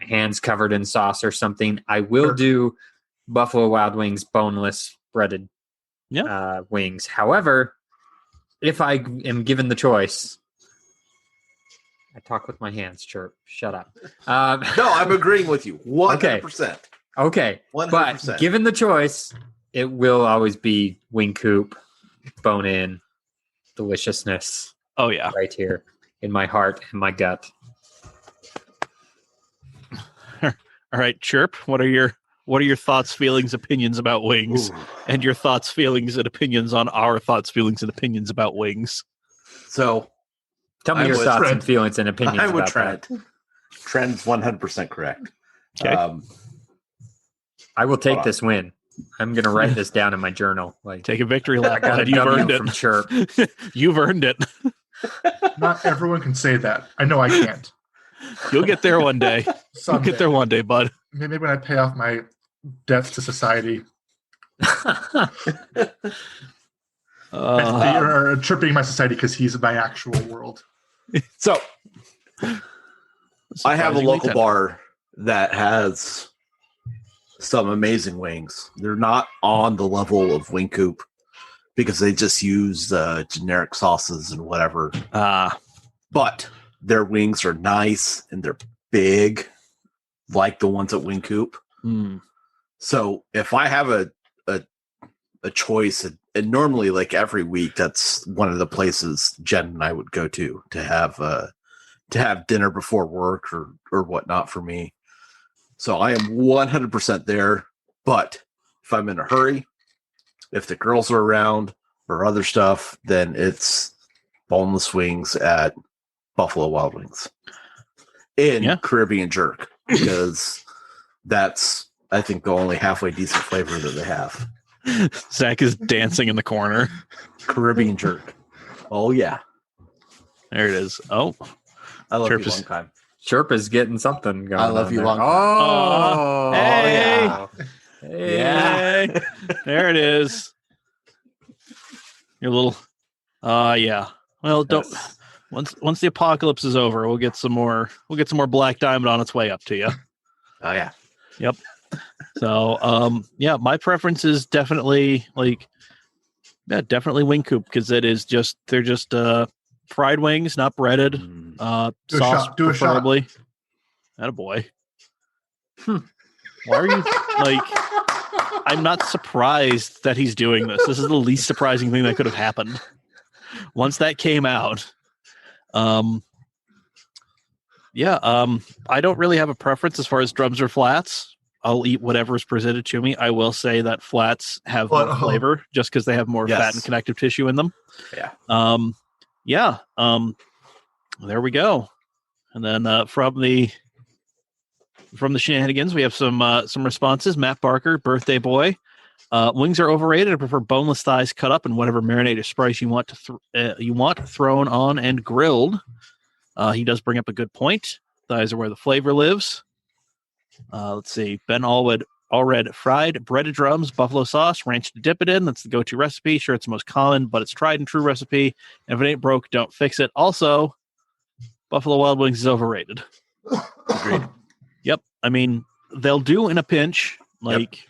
my hands covered in sauce or something, I will do Buffalo Wild Wings boneless breaded wings. However, if I am given the choice, I talk with my hands, Chirp. Shut up. No, I'm agreeing with you 100%. Okay, 100%. But given the choice, it will always be wing coop, bone in, deliciousness. Oh yeah, right here in my heart and my gut. All right, Chirp. What are your thoughts, feelings, opinions about wings, and your thoughts, feelings, and opinions on our thoughts, feelings, and opinions about wings? So, tell me your thoughts and feelings and opinions. I would about Trent. Trent's 100% correct. Okay. I will take this win. I'm going to write this down in my journal. Like, take a victory lap. You've earned it from Chirp. You've earned it. Not everyone can say that. I know I can't. You'll get there one day. You'll get there one day, bud. Maybe when I pay off my debts to society. Or tripping my society because he's in my actual world. So, I have a local bar that has some amazing wings. They're not on the level of Wing Coop because they just use generic sauces and whatever. But their wings are nice and they're big, like the ones at Wing Coop. So if I have a choice, and normally like every week, that's one of the places Jen and I would go to have dinner before work or whatnot for me. So I am 100% there. But if I'm in a hurry, if the girls are around or other stuff, then it's boneless wings at Buffalo Wild Wings in Caribbean jerk, because that's, I think, the only halfway decent flavor that they have. Zach is dancing in the corner. Caribbean jerk. Oh yeah, there it is. Oh, I love you long time. Chirp is getting something going. I love you long time. Oh, hey. Yeah. Hey. Yeah. There it is. Your little yeah. Well, don't once the apocalypse is over, we'll get some more Black Diamond on its way up to you. Oh yeah. Yep. So my preference is definitely definitely Wing Coop, because they're just fried wings, not breaded. Sauce preferably. Attaboy. Why are you I'm not surprised that he's doing this. This is the least surprising thing that could have happened. Once that came out, I don't really have a preference as far as drums or flats. I'll eat whatever is presented to me. I will say that flats have more flavor just because they have more fat and connective tissue in them. Yeah. There we go. And then from the shenanigans, we have some responses. Matt Barker, birthday boy. Wings are overrated. I prefer boneless thighs cut up in whatever marinade or spice you want thrown on and grilled. He does bring up a good point. Thighs are where the flavor lives. Let's see. Ben Allred fried breaded drums, buffalo sauce, ranch to dip it in. That's the go-to recipe. Sure, it's the most common, but it's tried and true recipe. And if it ain't broke, don't fix it. Also, Buffalo Wild Wings is overrated. Agreed. Yep. I mean, they'll do in a pinch. Like,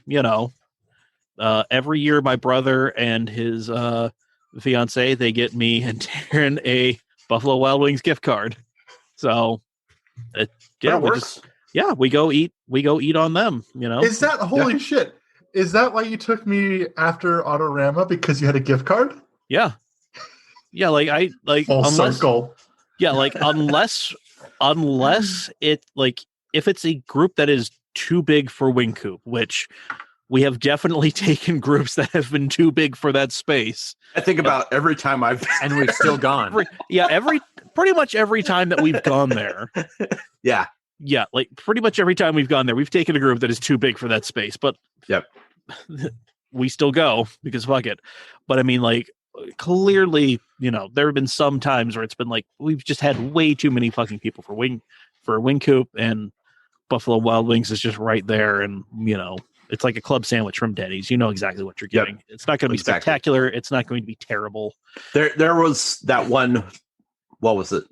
every year my brother and his fiance, they get me and Taryn a Buffalo Wild Wings gift card. So, we go eat on them, Is that holy shit? Is that why you took me after Autorama, because you had a gift card? Yeah. Yeah, full circle. Yeah, unless it if it's a group that is too big for Wing Coop, which we have definitely taken groups that have been too big for that space. I think about every time and we've still gone. Pretty much every time that we've gone there. Yeah. Yeah, pretty much every time we've gone there, we've taken a group that is too big for that space. But we still go because fuck it. But I mean, clearly, there have been some times where it's been we've just had way too many fucking people for Wing Coop, and Buffalo Wild Wings is just right there, and it's like a club sandwich from Denny's. You know exactly what you're getting. Yep. It's not going to be spectacular. It's not going to be terrible. There was that one. What was it?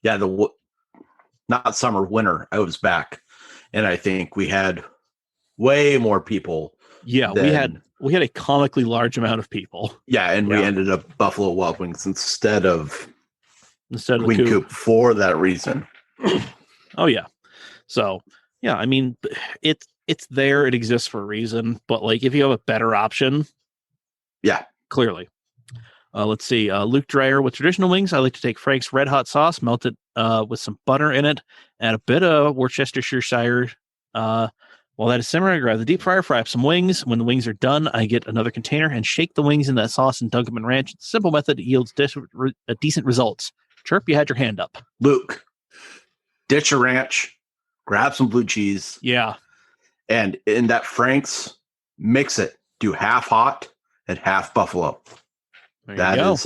Yeah, not summer, winter. I was back, and I think we had way more people. Yeah, we had a comically large amount of people. Yeah, and we ended up Buffalo Wild Wings instead of Wing Coop for that reason. Oh yeah. So yeah, I mean, it's there. It exists for a reason. But if you have a better option, clearly. Let's see. Luke Dreyer with traditional wings. I like to take Frank's Red Hot sauce, melt it with some butter in it, add a bit of Worcestershire. While that is simmering, I grab the deep fryer, fry up some wings. When the wings are done, I get another container and shake the wings in that sauce and dunk them in ranch. It's a simple method yields decent results. Cherp, you had your hand up. Luke, ditch your ranch, grab some blue cheese. Yeah. And in that Frank's, mix it. Do half hot and half buffalo. That is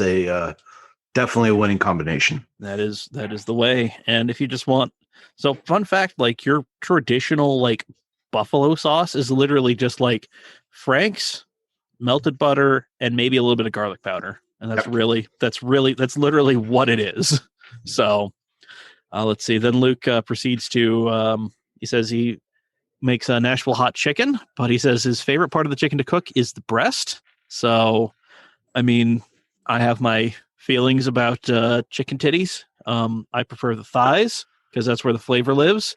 definitely a winning combination. That is the way. And if you just want, so fun fact, your traditional buffalo sauce is literally just Frank's, melted butter, and maybe a little bit of garlic powder. And that's literally what it is. So let's see. Then Luke proceeds to, he says he makes a Nashville hot chicken, but he says his favorite part of the chicken to cook is the breast. So, I mean, I have my feelings about chicken titties. I prefer the thighs because that's where the flavor lives.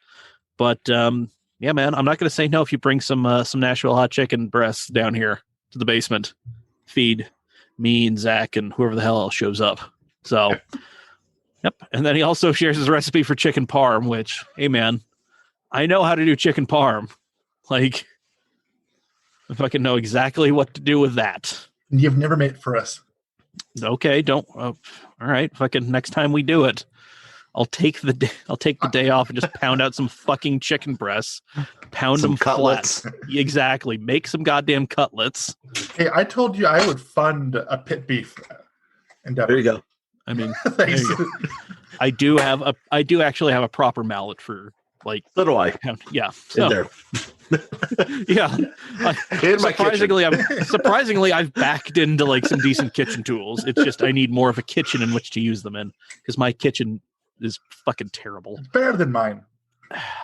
But yeah, man, I'm not going to say no if you bring some Nashville hot chicken breasts down here to the basement. Feed me and Zach and whoever the hell else shows up. So, yep. And then he also shares his recipe for chicken parm, which, hey, man, I know how to do chicken parm. If I can know exactly what to do with that. You've never made it for us. Okay, don't. All right, fucking next time we do it, I'll take the day off and just pound out some fucking chicken breasts, pound some them cutlets. Flat. Exactly, make some goddamn cutlets. Hey, I told you I would fund a pit beef endeavor. There you go. I mean, I do actually have a proper mallet for so do I. Yeah, so, in there. Yeah. Surprisingly, I've backed into some decent kitchen tools. It's just I need more of a kitchen in which to use them in because my kitchen is fucking terrible. It's better than mine.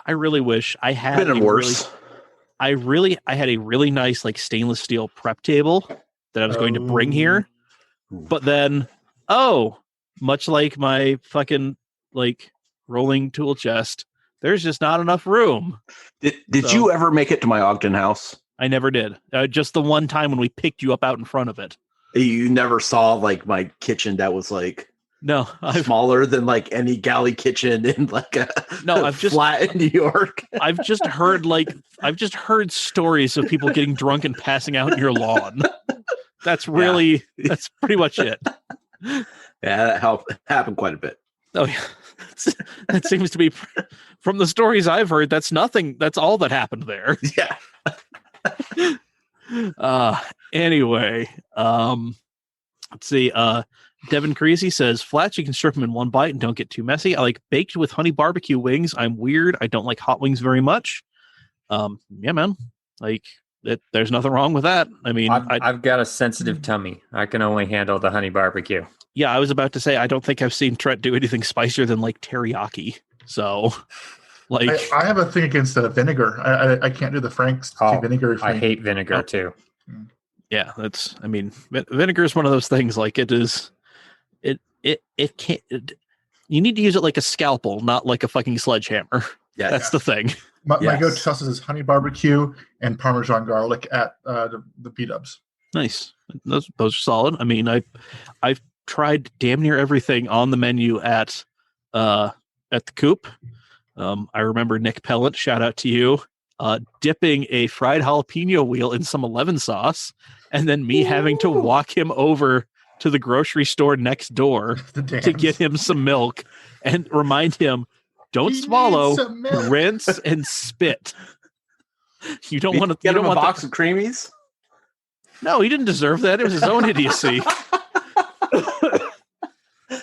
I really wish I had been worse. I had a really nice stainless steel prep table that I was going to bring here, but then much like my fucking rolling tool chest. There's just not enough room. Did you ever make it to my Ogden house? I never did. Just the one time when we picked you up out in front of it. You never saw my kitchen that was no smaller than any galley kitchen in I've just flat in New York. I've just heard stories of people getting drunk and passing out in your lawn. That's pretty much it. Yeah, that happened quite a bit. Oh yeah. That seems to be from the stories I've heard. That's nothing. That's all that happened there. Yeah. Anyway, let's see. Devin Creasy says, flats, you can strip them in one bite and don't get too messy. I like baked with honey barbecue wings. I'm weird. I don't like hot wings very much. Yeah, man. Like, there's nothing wrong with that. I mean, I've got a sensitive tummy. I can only handle the honey barbecue. Yeah, I was about to say, I don't think I've seen Trent do anything spicier than like teriyaki. So, like, I have a thing against vinegar. I can't do the Frank's vinegar thing. I hate vinegar too. Yeah, vinegar is one of those things. Like, it can't. You need to use it like a scalpel, not like a fucking sledgehammer. Yeah, that's the thing. My go-to sauces is honey barbecue and Parmesan garlic at the B-dubs. Nice. Those are solid. I mean, I've tried damn near everything on the menu at the Coop. I remember Nick Pellant, shout out to you, dipping a fried jalapeno wheel in some 11 sauce, and then me having to walk him over to the grocery store next door to get him some milk and remind him, don't swallow, rinse, and spit. You don't want to get him a box of creamies? No, he didn't deserve that. It was his own idiocy.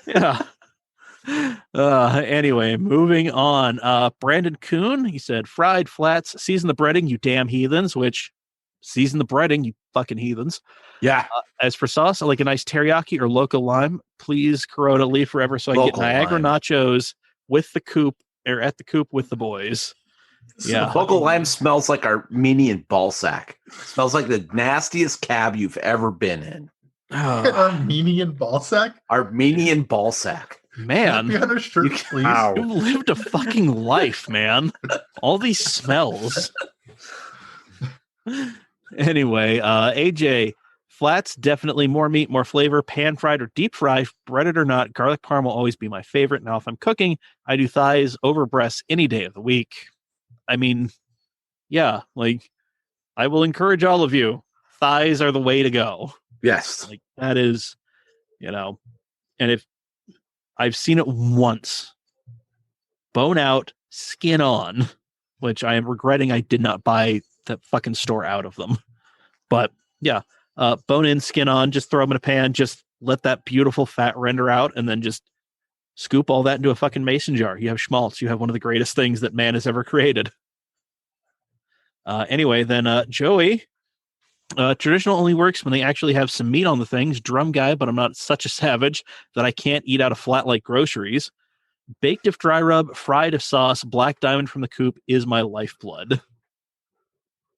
Yeah. Anyway, moving on. Brandon Kuhn, he said, fried flats, season the breading, you damn heathens, which season the breading, you fucking heathens. Yeah. As for sauce, I like a nice teriyaki or local lime. Please, Corona, leave forever so I can get Niagara nachos with the Coop or at the Coop with the boys. Yeah. Local lime smells like Armenian ball sack. Smells like the nastiest cab you've ever been in. Armenian ball sack? Armenian ball sack. Man. Be on a shirt, please. You lived a fucking life, man. All these smells. Anyway, AJ, flats, definitely more meat, more flavor, pan fried or deep fried, breaded or not. Garlic parm will always be my favorite. Now, if I'm cooking, I do thighs over breasts any day of the week. I mean, yeah, like, I will encourage all of you. Thighs are the way to go. Yes. Like, that is, and if I've seen it once, bone out, skin on, which I am regretting I did not buy that fucking store out of them. But yeah, bone in, skin on, just throw them in a pan, just let that beautiful fat render out, and then just scoop all that into a fucking mason jar. You have schmaltz. You have one of the greatest things that man has ever created. Anyway, then Joey, traditional only works when they actually have some meat on the things. Drum guy, but I'm not such a savage that I can't eat out of flat like groceries. Baked if dry rub, fried if sauce, black diamond from the Coop is my lifeblood.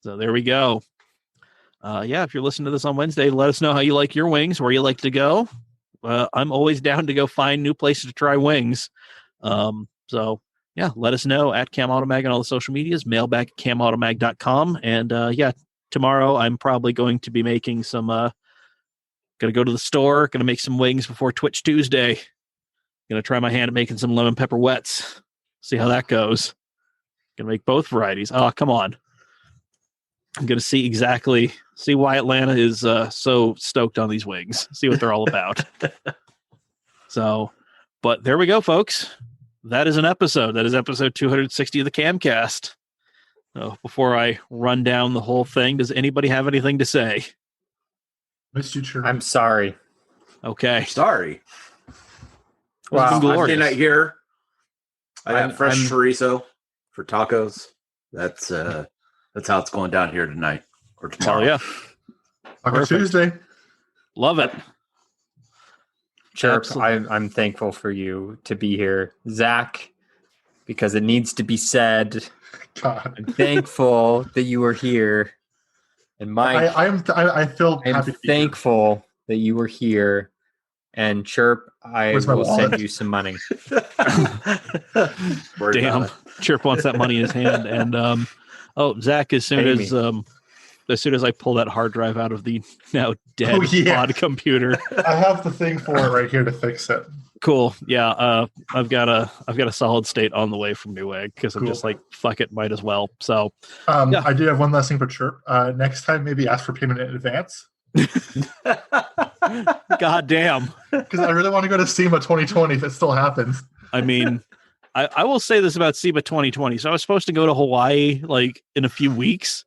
So there we go. Yeah, if you're listening to this on Wednesday, let us know how you like your wings, where you like to go. I'm always down to go find new places to try wings. So yeah, let us know at CAMautoMag on all the social medias, mailbag at CAMautoMag.com. And yeah, tomorrow I'm probably going to be making some, going to go to the store, going to make some wings before Twitch Tuesday. Going to try my hand at making some lemon pepper wets. See how that goes. Going to make both varieties. Oh, come on. I'm going to see why Atlanta is so stoked on these wings. See what they're all about. So, but there we go, folks. That is an episode. That is episode 260 of the CAMcast. So before I run down the whole thing, does anybody have anything to say? Missed you, Cherp. I'm sorry. Okay. Sorry. Well, Monday night here. I got fresh chorizo for tacos. That's how it's going down here tonight or tomorrow. Oh, yeah. Taco Tuesday. Love it. Cherp, I'm thankful for you to be here. Zach, because it needs to be said. God. I'm thankful that you were here. And Mike, I feel happy to be thankful that you were here. And Cherp, I will send you some money. Damn. Cherp wants that money in his hand. And Zach, as soon as I pull that hard drive out of the now dead pod computer, I have the thing for it right here to fix it. Cool. Yeah. I've got a solid state on the way from Newegg because I'm just like, fuck it, might as well. So yeah. I do have one last thing for Chirp. Next time, maybe ask for payment in advance. God damn. Because I really want to go to SEMA 2020 if it still happens. I mean, I will say this about SEMA 2020. So I was supposed to go to Hawaii like in a few weeks,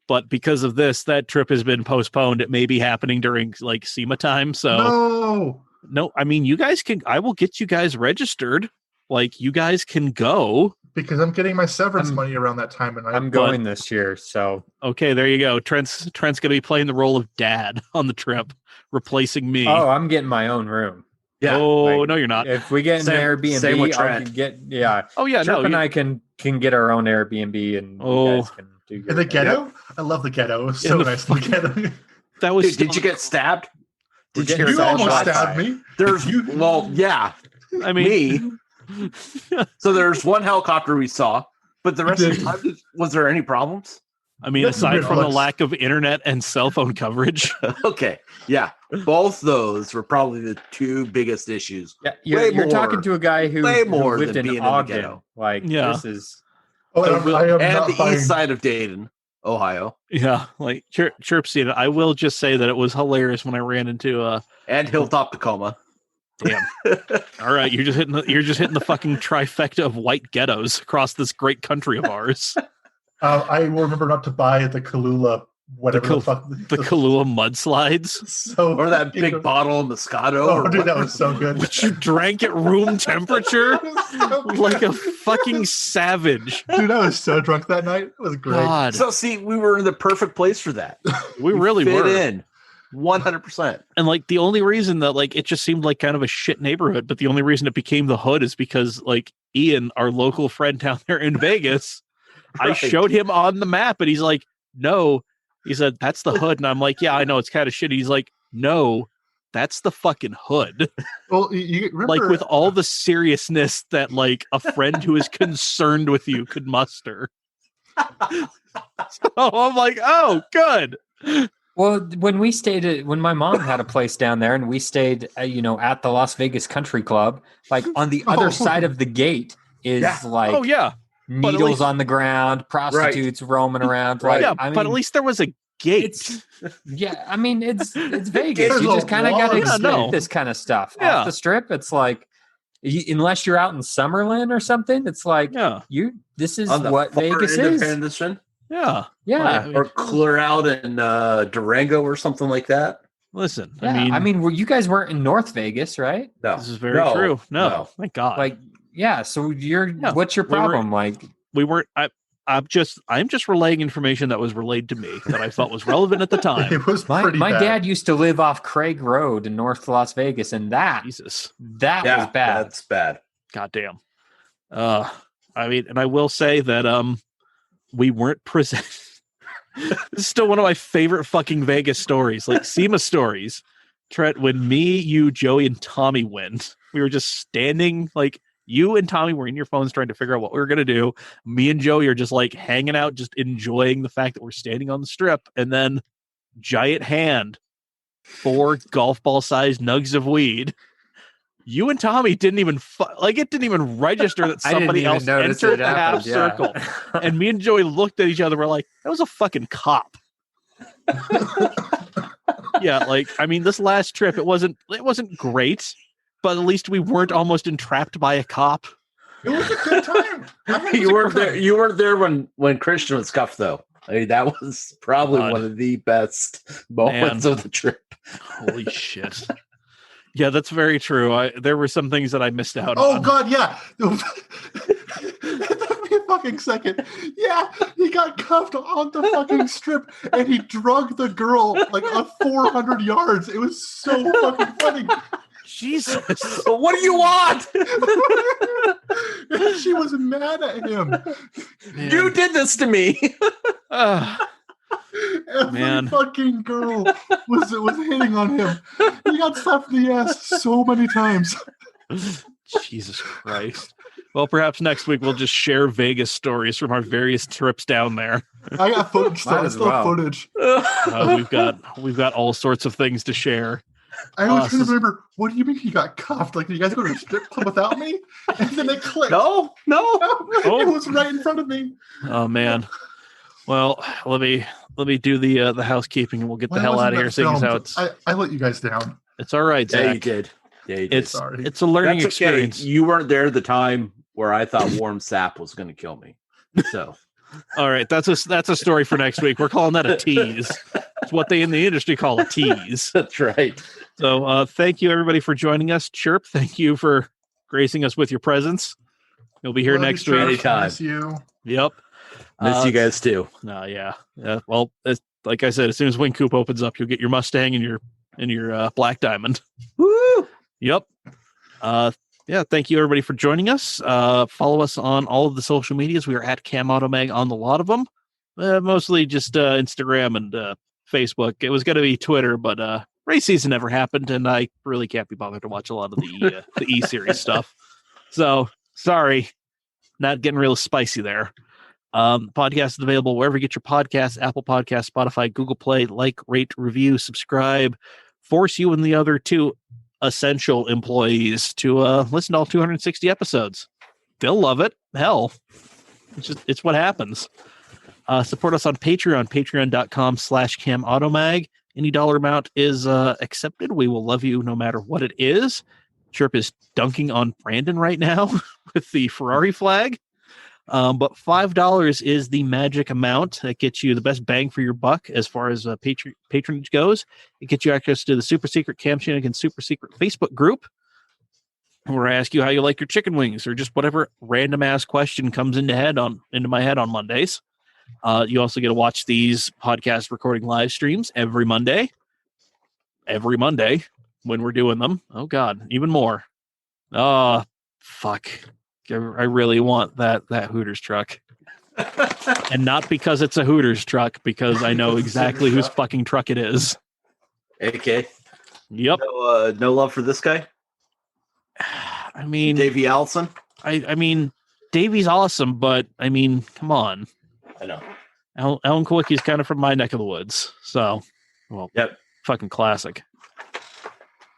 but because of this, that trip has been postponed. It may be happening during like SEMA time. So no. No, I mean, you guys can. I will get you guys registered. Like, you guys can go. Because I'm getting my severance money around that time, and I'm going this year. So okay, there you go. Trent's going to be playing the role of dad on the trip, replacing me. Oh, I'm getting my own room. Yeah. Oh, no, you're not. If we get an Airbnb, I can get Oh yeah, Cherp and I can get our own Airbnb, and you guys can do your in the ghetto. Yep. I love the ghetto. It was so nice in the ghetto. That was. Dude, did you get stabbed? Did you almost stabbed me? There's well, yeah. I mean, me. So there's one helicopter we saw, but the rest of the time, was there any problems? I mean, aside from the lack of internet and cell phone coverage. Okay, yeah, both those were probably the two biggest issues. Yeah, you're talking to a guy who lived in Ogden. Like, this is and the east side of Dayton, Ohio. Yeah, like Cherp seen it. I will just say that it was hilarious when I ran into and Hilltop, Tacoma. Damn. All right, you're just hitting the fucking trifecta of white ghettos across this great country of ours. I will remember not to buy the Kahlua, whatever the fuck. The Kahlua mudslides. Or that big bottle of Moscato. Oh, dude, that was so good. Which you drank at room temperature like a fucking savage. Dude, I was so drunk that night. It was great. God. So, see, we were in the perfect place for that. We really fit were. in 100%. And like the only reason that like it just seemed like kind of a shit neighborhood, but the only reason it became the hood is because like Ian, our local friend down there in Vegas, right. I showed him on the map and he's like, no. He said, that's the hood. And I'm like, yeah, I know it's kind of shitty. He's like, no, that's the fucking hood. Well, you remember, like with all the seriousness that like a friend who is concerned with you could muster. So I'm like, oh, good. Well, when my mom had a place down there and we stayed, at the Las Vegas Country Club, like on the other side of the gate is like, needles on the ground, prostitutes roaming around. Like, but at least there was a gate. It's Vegas. You just kind of got to expect this kind of stuff. Off the strip, it's like, unless you're out in Summerlin or something, it's like, this is what Vegas is. Yeah. Or clear out in Durango or something like that. Listen, I mean, you guys weren't in North Vegas, right? No. This is very true. No, thank God. Like, so what's your problem? We weren't. I'm just relaying information that was relayed to me that I felt was relevant at the time. It was my dad used to live off Craig Road in North Las Vegas, and that was bad. That's bad. Goddamn. I mean, and I will say that we weren't presented. This is still one of my favorite fucking Vegas stories, like SEMA stories. Trent, when me, you, Joey, and Tommy went, we were just standing, like, you and Tommy were in your phones trying to figure out what we were going to do. Me and Joey are just like hanging out, just enjoying the fact that we're standing on the strip. And then giant hand, 4 golf ball sized nugs of weed. You and Tommy didn't even it didn't even register that somebody else entered the half circle. And me and Joey looked at each other. We're like, that was a fucking cop. This last trip, it wasn't great. But at least we weren't almost entrapped by a cop. It was a good time. You weren't there when Christian was cuffed, though. I mean, that was probably one of the best moments of the trip. Holy shit! Yeah, that's very true. There were some things that I missed out on. Oh God, yeah. It took me a fucking second. Yeah, he got cuffed on the fucking strip, and he drugged the girl like 400 yards. It was so fucking funny. Jesus. What do you want? She was mad at him. Man. You did this to me. Every fucking girl was hitting on him. He got slapped in the ass so many times. Jesus Christ. Well, perhaps next week we'll just share Vegas stories from our various trips down there. I got footage. Footage. We've got all sorts of things to share. I was trying to remember, what do you mean he got cuffed? Like, did you guys go to a strip club without me? And then it clicked. No. It was right in front of me. Oh, man. Well, let me do the housekeeping and we'll get the hell out of here. Seeing as how I let you guys down. It's all right, Zach. Yeah, you did. It's a learning experience. You weren't there the time where I thought warm sap was going to kill me. So, all right, that's a story for next week. We're calling that a tease. It's what they in the industry call a tease. That's right. So thank you, everybody, for joining us. Chirp, thank you for gracing us with your presence. You'll be here next week. Anytime. Miss you. Yep. Miss you guys too. Yeah. Well, like I said, as soon as Wing Coop opens up, you'll get your Mustang and your Black Diamond. Woo! Yep. Yeah, thank you, everybody, for joining us. Follow us on all of the social medias. We are at CAMautoMag on a lot of them. Mostly just Instagram and Facebook. It was going to be Twitter, but race season never happened, and I really can't be bothered to watch a lot of the E-Series stuff. So, sorry. Not getting real spicy there. The podcast is available wherever you get your podcasts, Apple Podcasts, Spotify, Google Play. Like, rate, review, subscribe. Force you and the other two essential employees to listen to all 260 episodes. They'll love it. Hell, it's what happens. Support us on Patreon, patreon.com/CAMautoMag. Any dollar amount is accepted. We will love you no matter what it is. Cherp is dunking on Brandon right now with the Ferrari flag. But $5 is the magic amount that gets you the best bang for your buck as far as patronage goes. It gets you access to the Super Secret Cam Shenanigans Super Secret Facebook group, where I ask you how you like your chicken wings or just whatever random ass question comes into my head on Mondays. You also get to watch these podcast recording live streams every Monday when we're doing them. Oh God, even more. Oh, fuck. I really want that Hooters truck. And not because it's a Hooters truck, because I know exactly whose fucking truck it is. AK. Yep. No love for this guy? I mean, Davey Allison? I mean, Davey's awesome, but I mean, come on. I know. Alan Kowicki's kind of from my neck of the woods. So, well, yep. Fucking classic.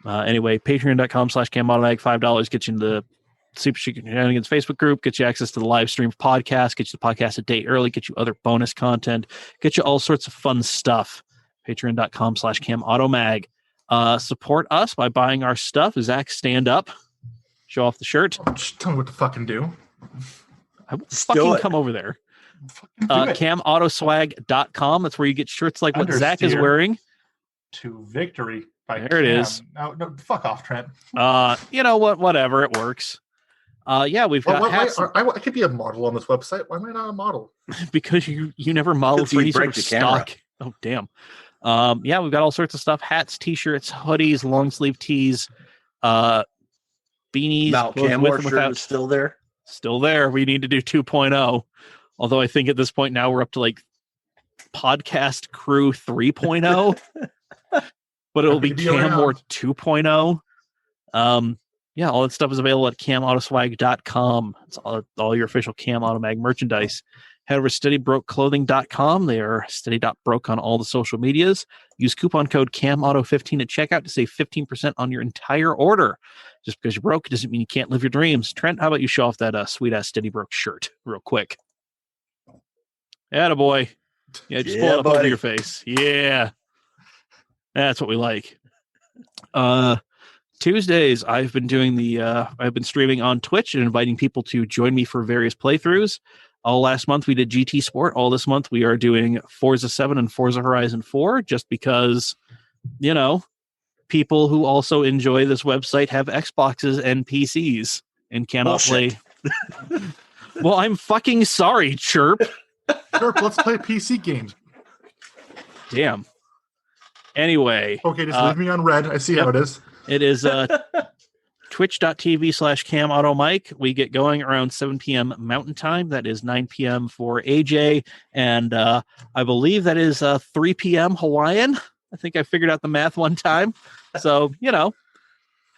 Anyway, patreon.com/CAMautoMag, $5 gets you into the Super Secret Shenanigans Facebook group, gets you access to the live stream podcast, gets you the podcast a day early, gets you other bonus content, gets you all sorts of fun stuff. Patreon.com/CAMautoMag. Support us by buying our stuff. Zach, stand up. Show off the shirt. Just tell me what to fucking do. I will fucking come over there. CAMautoSwag.com. That's where you get shirts like what Zach is wearing. To victory. There it is. No, fuck off, Trent. You know what? Whatever, it works. Yeah, we've got hats. I could be a model on this website. Why am I not a model? Because you never modeled for any sort of stock. Oh, damn. Yeah, we've got all sorts of stuff: hats, t-shirts, hoodies, long sleeve tees, beanies. Mount Camor shirt is still there. Still there. We need to do 2.0. Although I think at this point now we're up to like podcast crew 3.0. But it'll be CAMmore 2.0. Yeah, all that stuff is available at CAMautoSwag.com. It's all your official CAMautoMag merchandise. Head over to SteadyBrokeClothing.com. They are steady.broke on all the social medias. Use coupon code CAMAuto15 at checkout to save 15% on your entire order. Just because you're broke doesn't mean you can't live your dreams. Trent, how about you show off that sweet-ass Steady Broke shirt real quick? Attaboy. Yeah, just pull it up over your face. Yeah. That's what we like. Tuesdays, I've been doing I've been streaming on Twitch and inviting people to join me for various playthroughs. All last month we did GT Sport. All this month we are doing Forza 7 and Forza Horizon 4, just because, you know, people who also enjoy this website have Xboxes and PCs and cannot play. Well, I'm fucking sorry, Chirp. Chirp, let's play PC games. Damn. Anyway. Okay, just leave me on red. I see how it is. It is twitch.tv/CAMautoMike. We get going around 7 p.m. Mountain Time. That is 9 p.m. for AJ. And I believe that is 3 p.m. Hawaiian. I think I figured out the math one time. So, you know,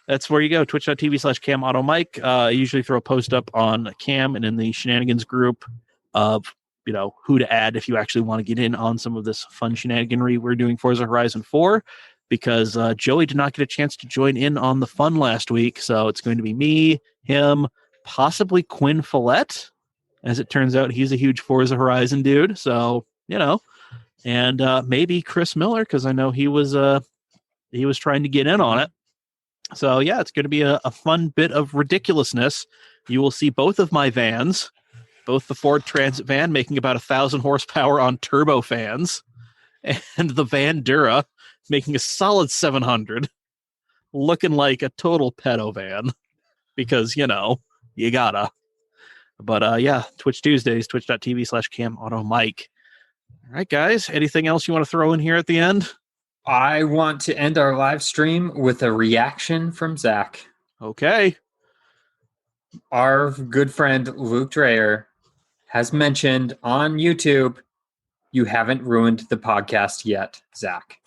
that's where you go. Twitch.tv/CAMautoMike. I usually throw a post up on Cam and in the Shenanigans group of, you know, who to add if you actually want to get in on some of this fun shenaniganry we're doing Forza Horizon 4, because Joey did not get a chance to join in on the fun last week. So it's going to be me, him, possibly Quinn Follett. As it turns out, he's a huge Forza Horizon dude. So, you know, and maybe Chris Miller, because I know he was trying to get in on it. So, yeah, it's going to be a fun bit of ridiculousness. You will see both of my vans, both the Ford Transit van making about 1,000 horsepower on turbo fans, and the Van Dura making a solid 700. looking like a total pedo van because, you gotta. But yeah, Twitch Tuesdays, twitch.tv/CamAutoMike. All right, guys. Anything else you want to throw in here at the end? I want to end our live stream with a reaction from Zach. Okay. Our good friend Luke Dreyer has mentioned on YouTube, you haven't ruined the podcast yet, Zach.